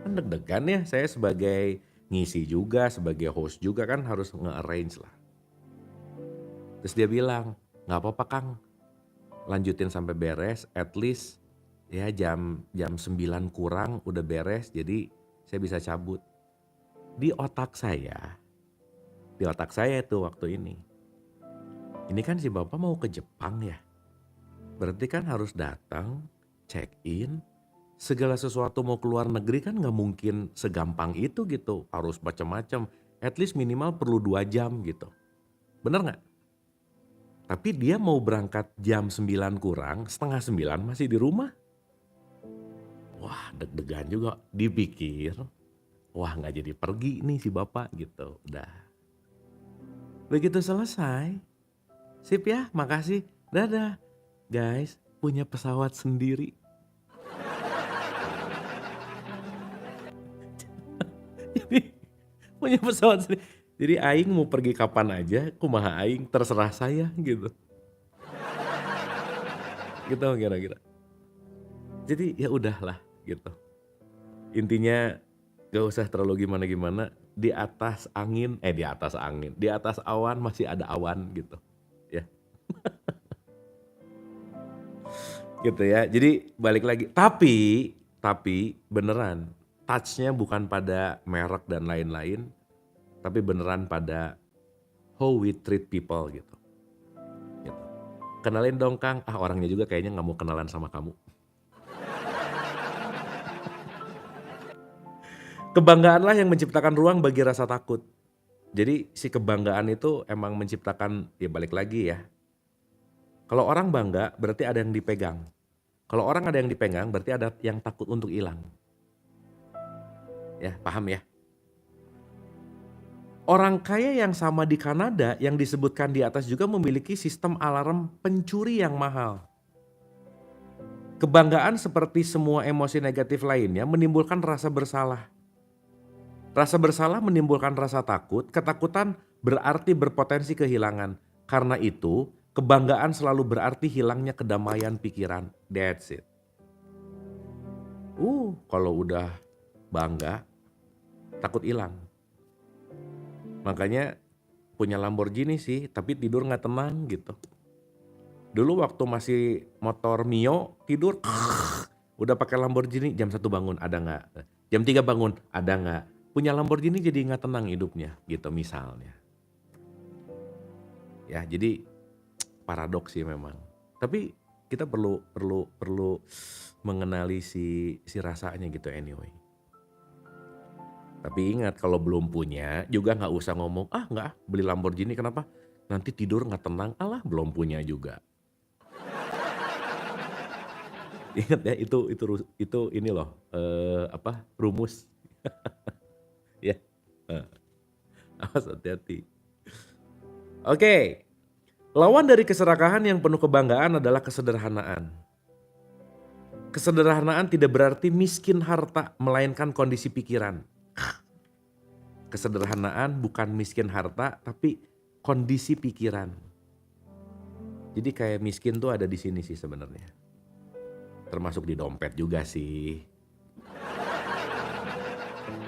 S1: Kan deg-degan ya, saya sebagai ngisi juga, sebagai host juga kan harus nge-arrange lah. Terus dia bilang, "Nggak apa-apa Kang, lanjutin sampai beres, at least ya jam 9 kurang udah beres jadi saya bisa cabut." Di otak saya itu waktu ini kan si bapak mau ke Jepang ya, berarti kan harus datang, check in, segala sesuatu mau keluar negeri kan nggak mungkin segampang itu gitu, harus macam-macam, at least minimal perlu 2 jam gitu, bener nggak? Tapi dia mau berangkat jam 9 kurang, setengah 9 masih di rumah. Wah deg-degan juga, dipikir, wah nggak jadi pergi nih si bapak gitu, udah. Begitu selesai, sip ya, makasih, dadah. Guys, punya pesawat sendiri. Jadi punya pesawat sendiri. Jadi aing mau pergi kapan aja, kumaha aing terserah saya gitu. Gitu kira-kira. Jadi ya udahlah gitu. Intinya gak usah terlalu gimana-gimana, di atas angin, di atas awan masih ada awan gitu. Ya, gitu ya. Jadi balik lagi, tapi beneran touch-nya bukan pada merek dan lain-lain, tapi beneran pada how we treat people gitu. Gitu. Kenalin dong Kang, orangnya juga kayaknya nggak mau kenalan sama kamu. Kebanggaanlah yang menciptakan ruang bagi rasa takut. Jadi si kebanggaan itu emang menciptakan, ya balik lagi ya. Kalau orang bangga berarti ada yang dipegang. Kalau orang ada yang dipegang berarti ada yang takut untuk hilang. Ya, paham ya? Orang kaya yang sama di Kanada yang disebutkan di atas juga memiliki sistem alarm pencuri yang mahal. Kebanggaan seperti semua emosi negatif lainnya menimbulkan rasa bersalah. Rasa bersalah menimbulkan rasa takut, ketakutan berarti berpotensi kehilangan. Karena itu, kebanggaan selalu berarti hilangnya kedamaian pikiran. That's it. Kalau udah bangga, takut hilang. Makanya punya Lamborghini sih, tapi tidur nggak tenang gitu. Dulu waktu masih motor Mio, tidur udah pakai Lamborghini, jam 1 bangun ada nggak? Jam 3 bangun ada nggak? Punya Lamborghini jadi nggak tenang hidupnya gitu misalnya. Ya jadi paradoks sih memang. Tapi kita perlu mengenali si rasanya gitu anyway. Tapi ingat kalau belum punya juga nggak usah ngomong, nggak beli Lamborghini kenapa? Nanti tidur nggak tenang, alah belum punya juga. Ingat ya itu ini loh, rumus. Ya, awas hati-hati. Oke, lawan dari keserakahan yang penuh kebanggaan adalah kesederhanaan. Kesederhanaan tidak berarti miskin harta, melainkan kondisi pikiran. Kesederhanaan bukan miskin harta, tapi kondisi pikiran. Jadi kayak miskin tuh ada di sini sih sebenarnya. Termasuk di dompet juga sih.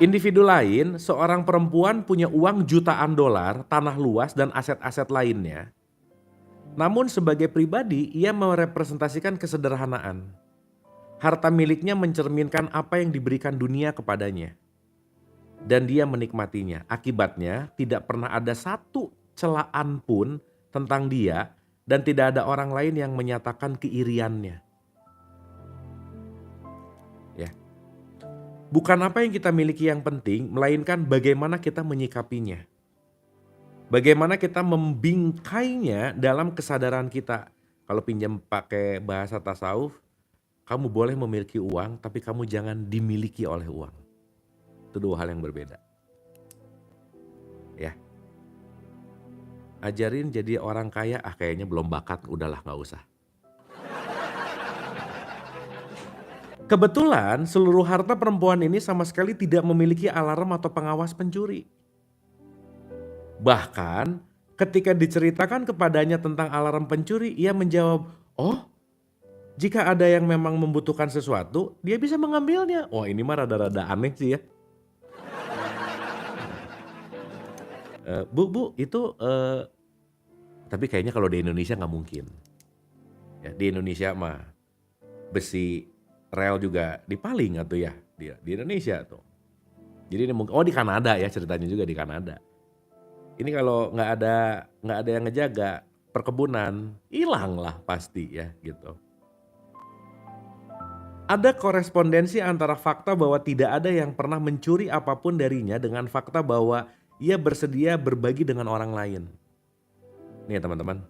S1: Individu lain, seorang perempuan punya uang jutaan dolar, tanah luas dan aset-aset lainnya. Namun sebagai pribadi, ia merepresentasikan kesederhanaan. Harta miliknya mencerminkan apa yang diberikan dunia kepadanya. Dan dia menikmatinya. Akibatnya tidak pernah ada satu celaan pun tentang dia dan tidak ada orang lain yang menyatakan keiriannya. Ya. Bukan apa yang kita miliki yang penting, melainkan bagaimana kita menyikapinya. Bagaimana kita membingkainya dalam kesadaran kita. Kalau pinjam pakai bahasa tasawuf, kamu boleh memiliki uang, tapi kamu jangan dimiliki oleh uang. Itu dua hal yang berbeda. Ya. Ajarin jadi orang kaya, kayaknya belum bakat, udahlah nggak usah. Kebetulan seluruh harta perempuan ini sama sekali tidak memiliki alarm atau pengawas pencuri. Bahkan ketika diceritakan kepadanya tentang alarm pencuri, ia menjawab, "Oh, jika ada yang memang membutuhkan sesuatu, dia bisa mengambilnya." Wah, ini mah rada-rada aneh sih ya. Bu, itu tapi kayaknya kalau di Indonesia nggak mungkin. Ya, di Indonesia mah besi rel juga dipaling atau ya di Indonesia tuh. Jadi ini mungkin, di Kanada ya, ceritanya juga di Kanada. Ini kalau nggak ada yang ngejaga perkebunan, hilang lah pasti ya gitu. Ada korespondensi antara fakta bahwa tidak ada yang pernah mencuri apapun darinya dengan fakta bahwa ia bersedia berbagi dengan orang lain. Nih teman-teman,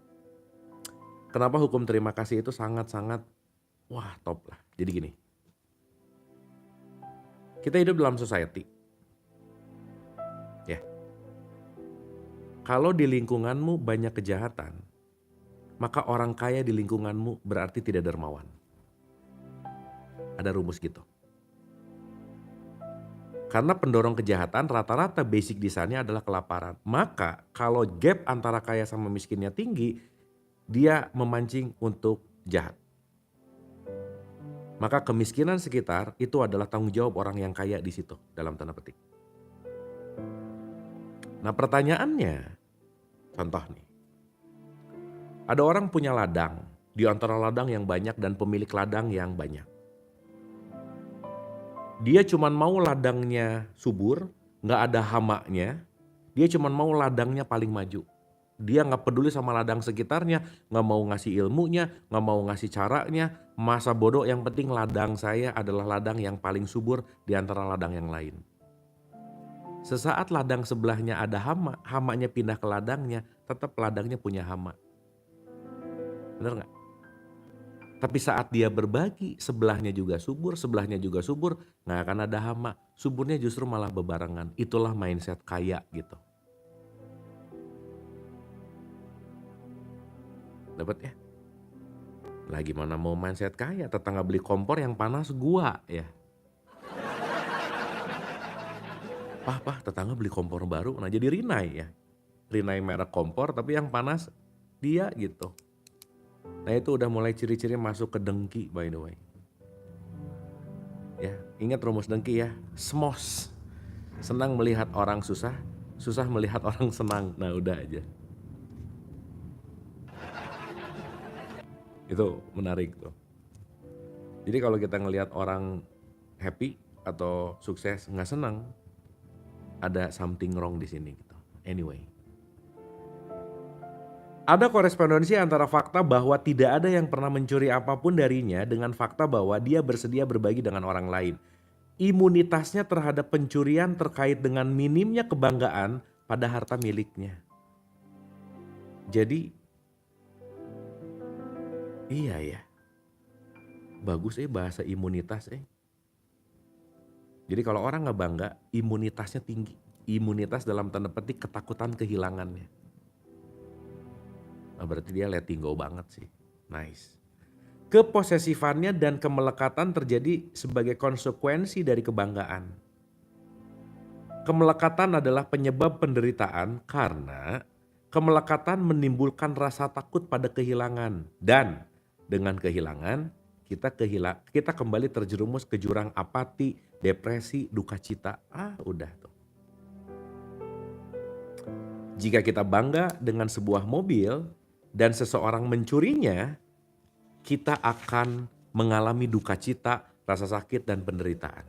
S1: kenapa hukum terima kasih itu sangat-sangat top lah. Jadi gini, kita hidup dalam society. Ya. Kalau di lingkunganmu banyak kejahatan, maka orang kaya di lingkunganmu berarti tidak dermawan. Ada rumus gitu. Karena pendorong kejahatan rata-rata basic desainnya adalah kelaparan. Maka kalau gap antara kaya sama miskinnya tinggi, dia memancing untuk jahat. Maka kemiskinan sekitar itu adalah tanggung jawab orang yang kaya di situ, dalam tanda petik. Nah pertanyaannya, contoh nih, ada orang punya ladang, di antara ladang yang banyak dan pemilik ladang yang banyak. Dia cuma mau ladangnya subur, nggak ada hamaknya, dia cuma mau ladangnya paling maju. Dia nggak peduli sama ladang sekitarnya, nggak mau ngasih ilmunya, nggak mau ngasih caranya, masa bodoh, yang penting ladang saya adalah ladang yang paling subur di antara ladang yang lain. Sesaat ladang sebelahnya ada hama, hamanya pindah ke ladangnya, tetap ladangnya punya hama. Bener gak? Tapi saat dia berbagi, sebelahnya juga subur, gak akan ada hama. Suburnya justru malah bebarengan. Itulah mindset kaya gitu. Dapat ya? Lah gimana mau mindset kaya? Tetangga beli kompor yang panas gua ya. Pah, tetangga beli kompor baru, nah jadi Rinnai ya. Rinnai merek kompor tapi yang panas dia gitu. Nah itu udah mulai ciri-ciri masuk ke dengki by the way. Ya, ingat rumus dengki ya, SMOS. Senang melihat orang susah, susah melihat orang senang. Nah udah aja. Itu menarik tuh. Jadi kalau kita ngelihat orang happy atau sukses nggak senang, ada something wrong di sini gitu. Anyway. Ada korespondensi antara fakta bahwa tidak ada yang pernah mencuri apapun darinya dengan fakta bahwa dia bersedia berbagi dengan orang lain. Imunitasnya terhadap pencurian terkait dengan minimnya kebanggaan pada harta miliknya. Jadi, iya ya. Bagus bahasa imunitas Jadi kalau orang nggak bangga, imunitasnya tinggi. Imunitas dalam tanda petik ketakutan kehilangannya. Nah, berarti dia letting go banget sih. Nice. Keposesifannya dan kemelekatan terjadi sebagai konsekuensi dari kebanggaan. Kemelekatan adalah penyebab penderitaan karena kemelekatan menimbulkan rasa takut pada kehilangan. Dan dengan kehilangan, kita kembali terjerumus ke jurang apati, depresi, duka cita. Udah tuh. Jika kita bangga dengan sebuah mobil dan seseorang mencurinya, kita akan mengalami duka cita, rasa sakit, dan penderitaan.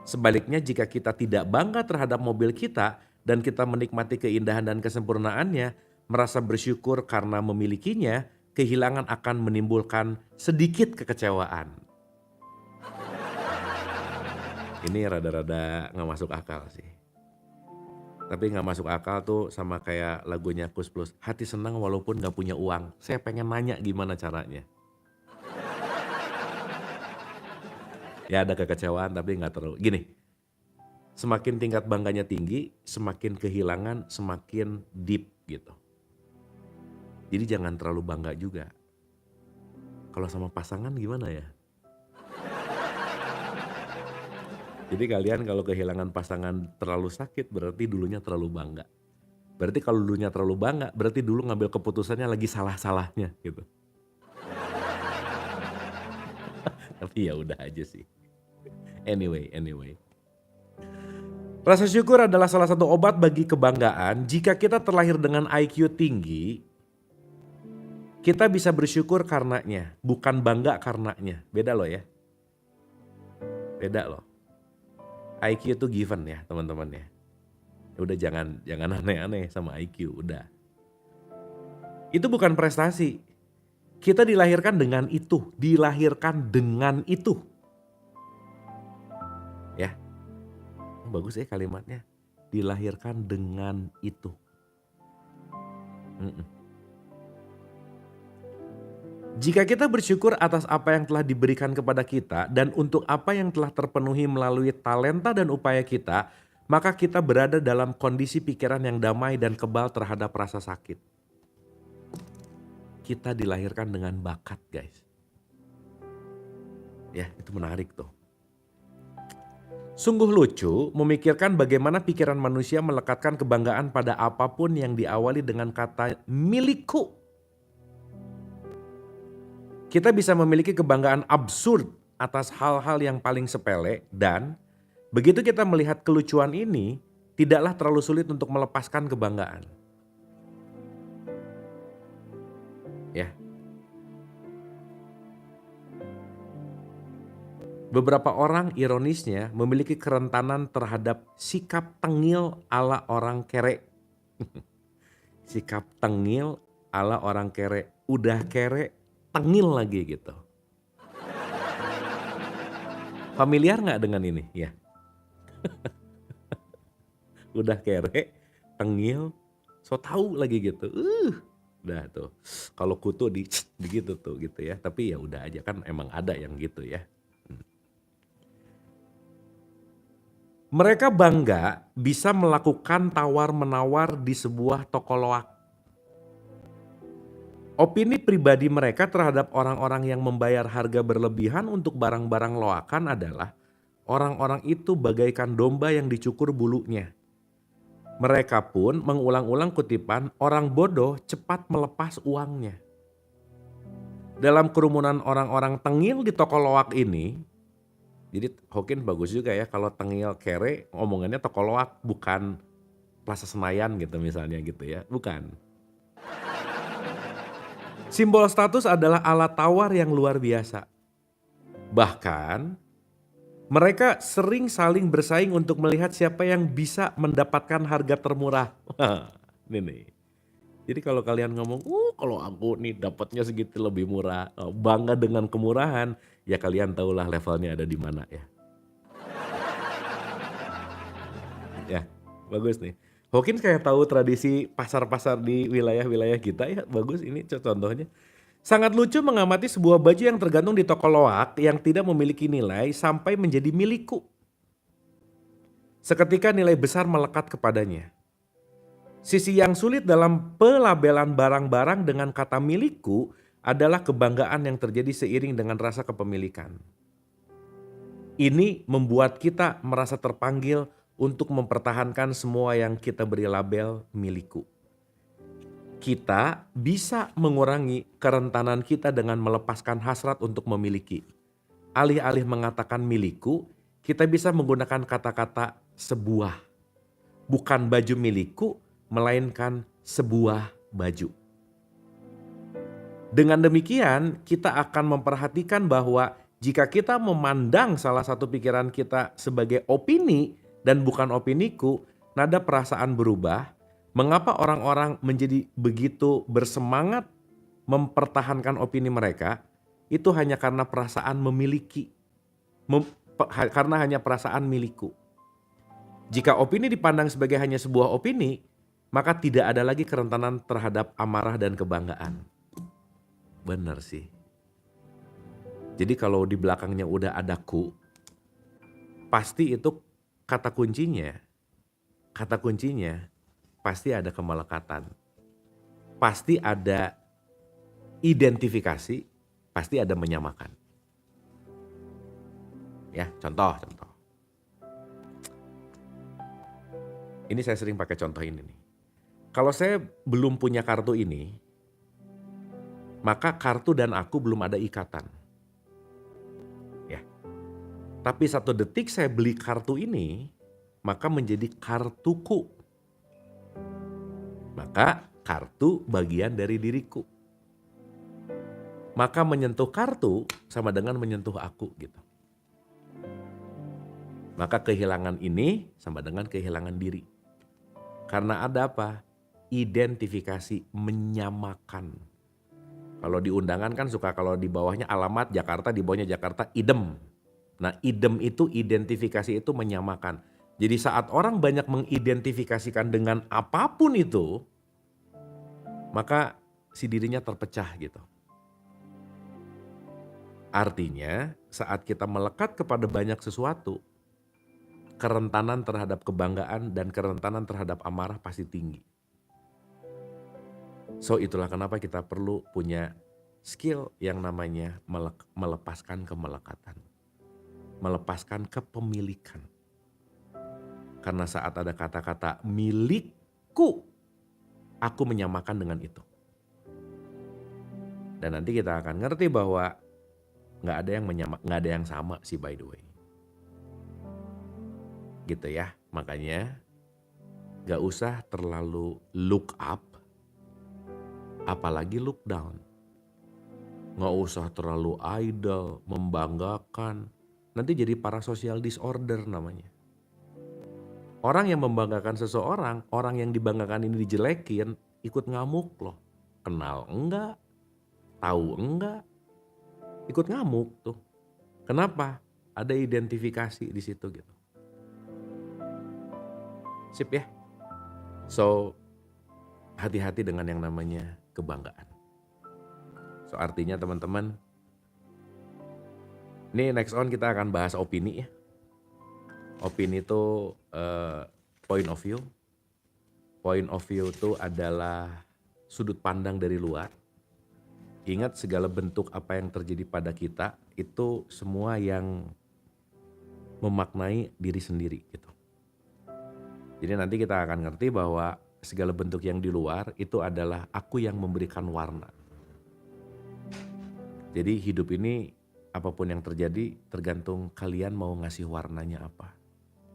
S1: Sebaliknya jika kita tidak bangga terhadap mobil kita dan kita menikmati keindahan dan kesempurnaannya, merasa bersyukur karena memilikinya, kehilangan akan menimbulkan sedikit kekecewaan. Ini rada-rada gak masuk akal sih. Tapi nggak masuk akal tuh sama kayak lagunya Koes Plus, hati senang walaupun nggak punya uang. Saya pengen nanya gimana caranya? Ya ada kekecewaan tapi nggak terlalu. Gini, semakin tingkat bangganya tinggi, semakin kehilangan semakin deep gitu. Jadi jangan terlalu bangga juga. Kalau sama pasangan gimana ya? Jadi kalian kalau kehilangan pasangan terlalu sakit berarti dulunya terlalu bangga. Berarti kalau dulunya terlalu bangga berarti dulu ngambil keputusannya lagi salah-salahnya gitu. Tapi ya udah aja sih. Anyway. Rasa syukur adalah salah satu obat bagi kebanggaan. Jika kita terlahir dengan IQ tinggi, kita bisa bersyukur karenanya, bukan bangga karenanya. Beda loh ya. Beda loh. IQ itu given ya teman-teman ya. Udah jangan aneh-aneh sama IQ, udah. Itu bukan prestasi. Kita dilahirkan dengan itu, Ya. Bagus ya kalimatnya. Dilahirkan dengan itu. Jika kita bersyukur atas apa yang telah diberikan kepada kita dan untuk apa yang telah terpenuhi melalui talenta dan upaya kita, maka kita berada dalam kondisi pikiran yang damai dan kebal terhadap rasa sakit. Kita dilahirkan dengan bakat, guys. Ya, itu menarik tuh. Sungguh lucu memikirkan bagaimana pikiran manusia melekatkan kebanggaan pada apapun yang diawali dengan kata milikku. Kita bisa memiliki kebanggaan absurd atas hal-hal yang paling sepele dan begitu kita melihat kelucuan ini, tidaklah terlalu sulit untuk melepaskan kebanggaan. Ya. Beberapa orang ironisnya memiliki kerentanan terhadap sikap tengil ala orang kere. Sikap tengil ala orang kere. Udah kere, tengil lagi gitu. Familiar nggak dengan ini? Ya. Udah kere, tengil, so tahu lagi gitu. Udah tuh. Kalau kutu di gitu tuh gitu ya. Tapi ya udah aja kan emang ada yang gitu ya. Mereka bangga bisa melakukan tawar-menawar di sebuah toko loak. Opini pribadi mereka terhadap orang-orang yang membayar harga berlebihan untuk barang-barang loakan adalah orang-orang itu bagaikan domba yang dicukur bulunya. Mereka pun mengulang-ulang kutipan orang bodoh cepat melepas uangnya. Dalam kerumunan orang-orang tengil di toko loak ini, jadi Hokin bagus juga ya kalau tengil kere ngomongannya toko loak bukan Plaza Senayan gitu misalnya gitu ya, bukan. Simbol status adalah alat tawar yang luar biasa. Bahkan mereka sering saling bersaing untuk melihat siapa yang bisa mendapatkan harga termurah. Ini nih. Jadi kalau kalian ngomong, kalau aku nih dapatnya segitu lebih murah, bangga dengan kemurahan, ya kalian tahulah levelnya ada di mana ya. Ya, bagus nih. Hokin kayak tahu tradisi pasar-pasar di wilayah-wilayah kita ya, bagus ini contohnya. Sangat lucu mengamati sebuah baju yang tergantung di toko loak yang tidak memiliki nilai sampai menjadi milikku. Seketika nilai besar melekat kepadanya. Sisi yang sulit dalam pelabelan barang-barang dengan kata milikku adalah kebanggaan yang terjadi seiring dengan rasa kepemilikan. Ini membuat kita merasa terpanggil untuk mempertahankan semua yang kita beri label milikku. Kita bisa mengurangi kerentanan kita dengan melepaskan hasrat untuk memiliki. Alih-alih mengatakan milikku, kita bisa menggunakan kata-kata sebuah. Bukan baju milikku, melainkan sebuah baju. Dengan demikian, kita akan memperhatikan bahwa jika kita memandang salah satu pikiran kita sebagai opini dan bukan opiniku, nada perasaan berubah. Mengapa orang-orang menjadi begitu bersemangat mempertahankan opini mereka? Itu hanya karena perasaan memiliki. Karena hanya perasaan milikku. Jika opini dipandang sebagai hanya sebuah opini, maka tidak ada lagi kerentanan terhadap amarah dan kebanggaan. Benar sih. Jadi kalau di belakangnya udah ada ku, pasti itu kata kuncinya pasti ada kemelekatan. Pasti ada identifikasi, pasti ada menyamakan. Ya, contoh. Ini saya sering pakai contoh ini nih. Kalau saya belum punya kartu ini, maka kartu dan aku belum ada ikatan. Ya. Tapi satu detik saya beli kartu ini, maka menjadi kartuku. Maka kartu bagian dari diriku. Maka menyentuh kartu sama dengan menyentuh aku gitu. Maka kehilangan ini sama dengan kehilangan diri. Karena ada apa? Identifikasi, menyamakan. Kalau di undangan kan suka kalau di bawahnya alamat Jakarta, di bawahnya Jakarta, idem. Nah idem itu, identifikasi itu menyamakan. Jadi saat orang banyak mengidentifikasikan dengan apapun itu, maka si dirinya terpecah gitu. Artinya saat kita melekat kepada banyak sesuatu, kerentanan terhadap kebanggaan dan kerentanan terhadap amarah pasti tinggi. So itulah kenapa kita perlu punya skill yang namanya melepaskan kemelekatan. Melepaskan kepemilikan. Karena saat ada kata-kata milikku, aku menyamakan dengan itu. Dan nanti kita akan ngerti bahwa nggak ada yang sama sih by the way. Gitu ya, makanya gak usah terlalu look up, apalagi look down. Gak usah terlalu idol, membanggakan, nanti jadi parasocial disorder namanya. Orang yang membanggakan seseorang, orang yang dibanggakan ini dijelekin, ikut ngamuk loh. Kenal enggak, tahu enggak, ikut ngamuk tuh. Kenapa? Ada identifikasi di situ gitu. Sip ya. So, hati-hati dengan yang namanya kebanggaan. So, artinya teman-teman, ini next on kita akan bahas opini ya. Opini itu point of view. Point of view itu adalah sudut pandang dari luar. Ingat segala bentuk apa yang terjadi pada kita, itu semua yang memaknai diri sendiri gitu. Jadi nanti kita akan ngerti bahwa segala bentuk yang di luar itu adalah aku yang memberikan warna. Jadi hidup ini apapun yang terjadi tergantung kalian mau ngasih warnanya apa.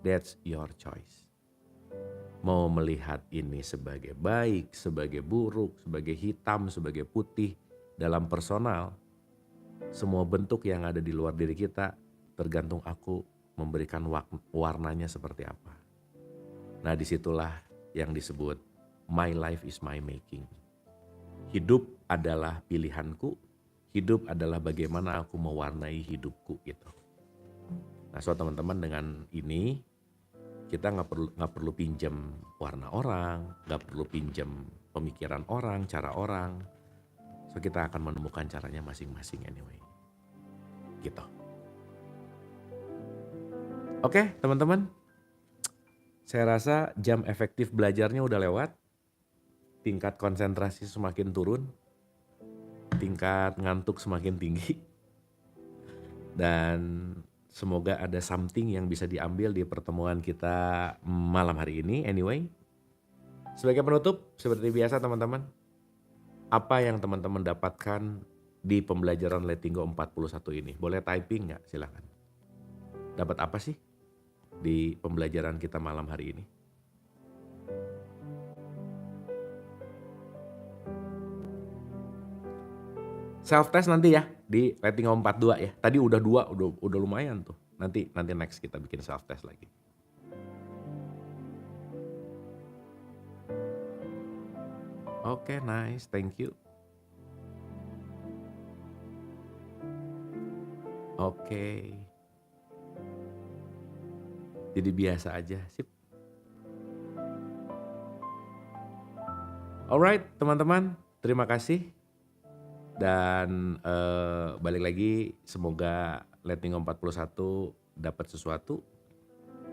S1: That's your choice. Mau melihat ini sebagai baik, sebagai buruk, sebagai hitam, sebagai putih dalam personal. Semua bentuk yang ada di luar diri kita tergantung aku memberikan warnanya seperti apa. Nah disitulah yang disebut my life is my making. Hidup adalah pilihanku, hidup adalah bagaimana aku mewarnai hidupku gitu. Nah so teman-teman dengan ini kita nggak perlu pinjam warna orang, nggak perlu pinjam pemikiran orang, cara orang. So kita akan menemukan caranya masing-masing anyway. Gitu. Oke teman-teman. Saya rasa jam efektif belajarnya udah lewat, tingkat konsentrasi semakin turun, tingkat ngantuk semakin tinggi, dan semoga ada something yang bisa diambil di pertemuan kita malam hari ini. Anyway, sebagai penutup, seperti biasa teman-teman, apa yang teman-teman dapatkan di pembelajaran Letting Go 41 ini? Boleh typing nggak? Silakan. Dapat apa sih di pembelajaran kita malam hari ini? Self test nanti ya di Letting Go 42 ya. Tadi udah 2, udah lumayan tuh. Nanti next kita bikin self test lagi. Oke, nice, thank you. Oke. Jadi biasa aja, sip. Alright teman-teman, terima kasih. Dan balik lagi, semoga Letting Go 41 dapat sesuatu.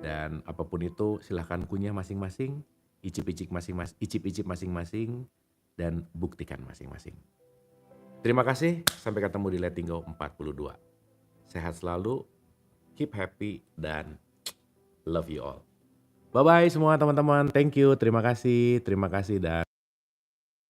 S1: Dan apapun itu silahkan kunyah masing-masing, icip-icip masing-masing, dan buktikan masing-masing. Terima kasih, sampai ketemu di Letting Go 42. Sehat selalu, keep happy, dan love you all. Bye-bye semua teman-teman, thank you, terima kasih dan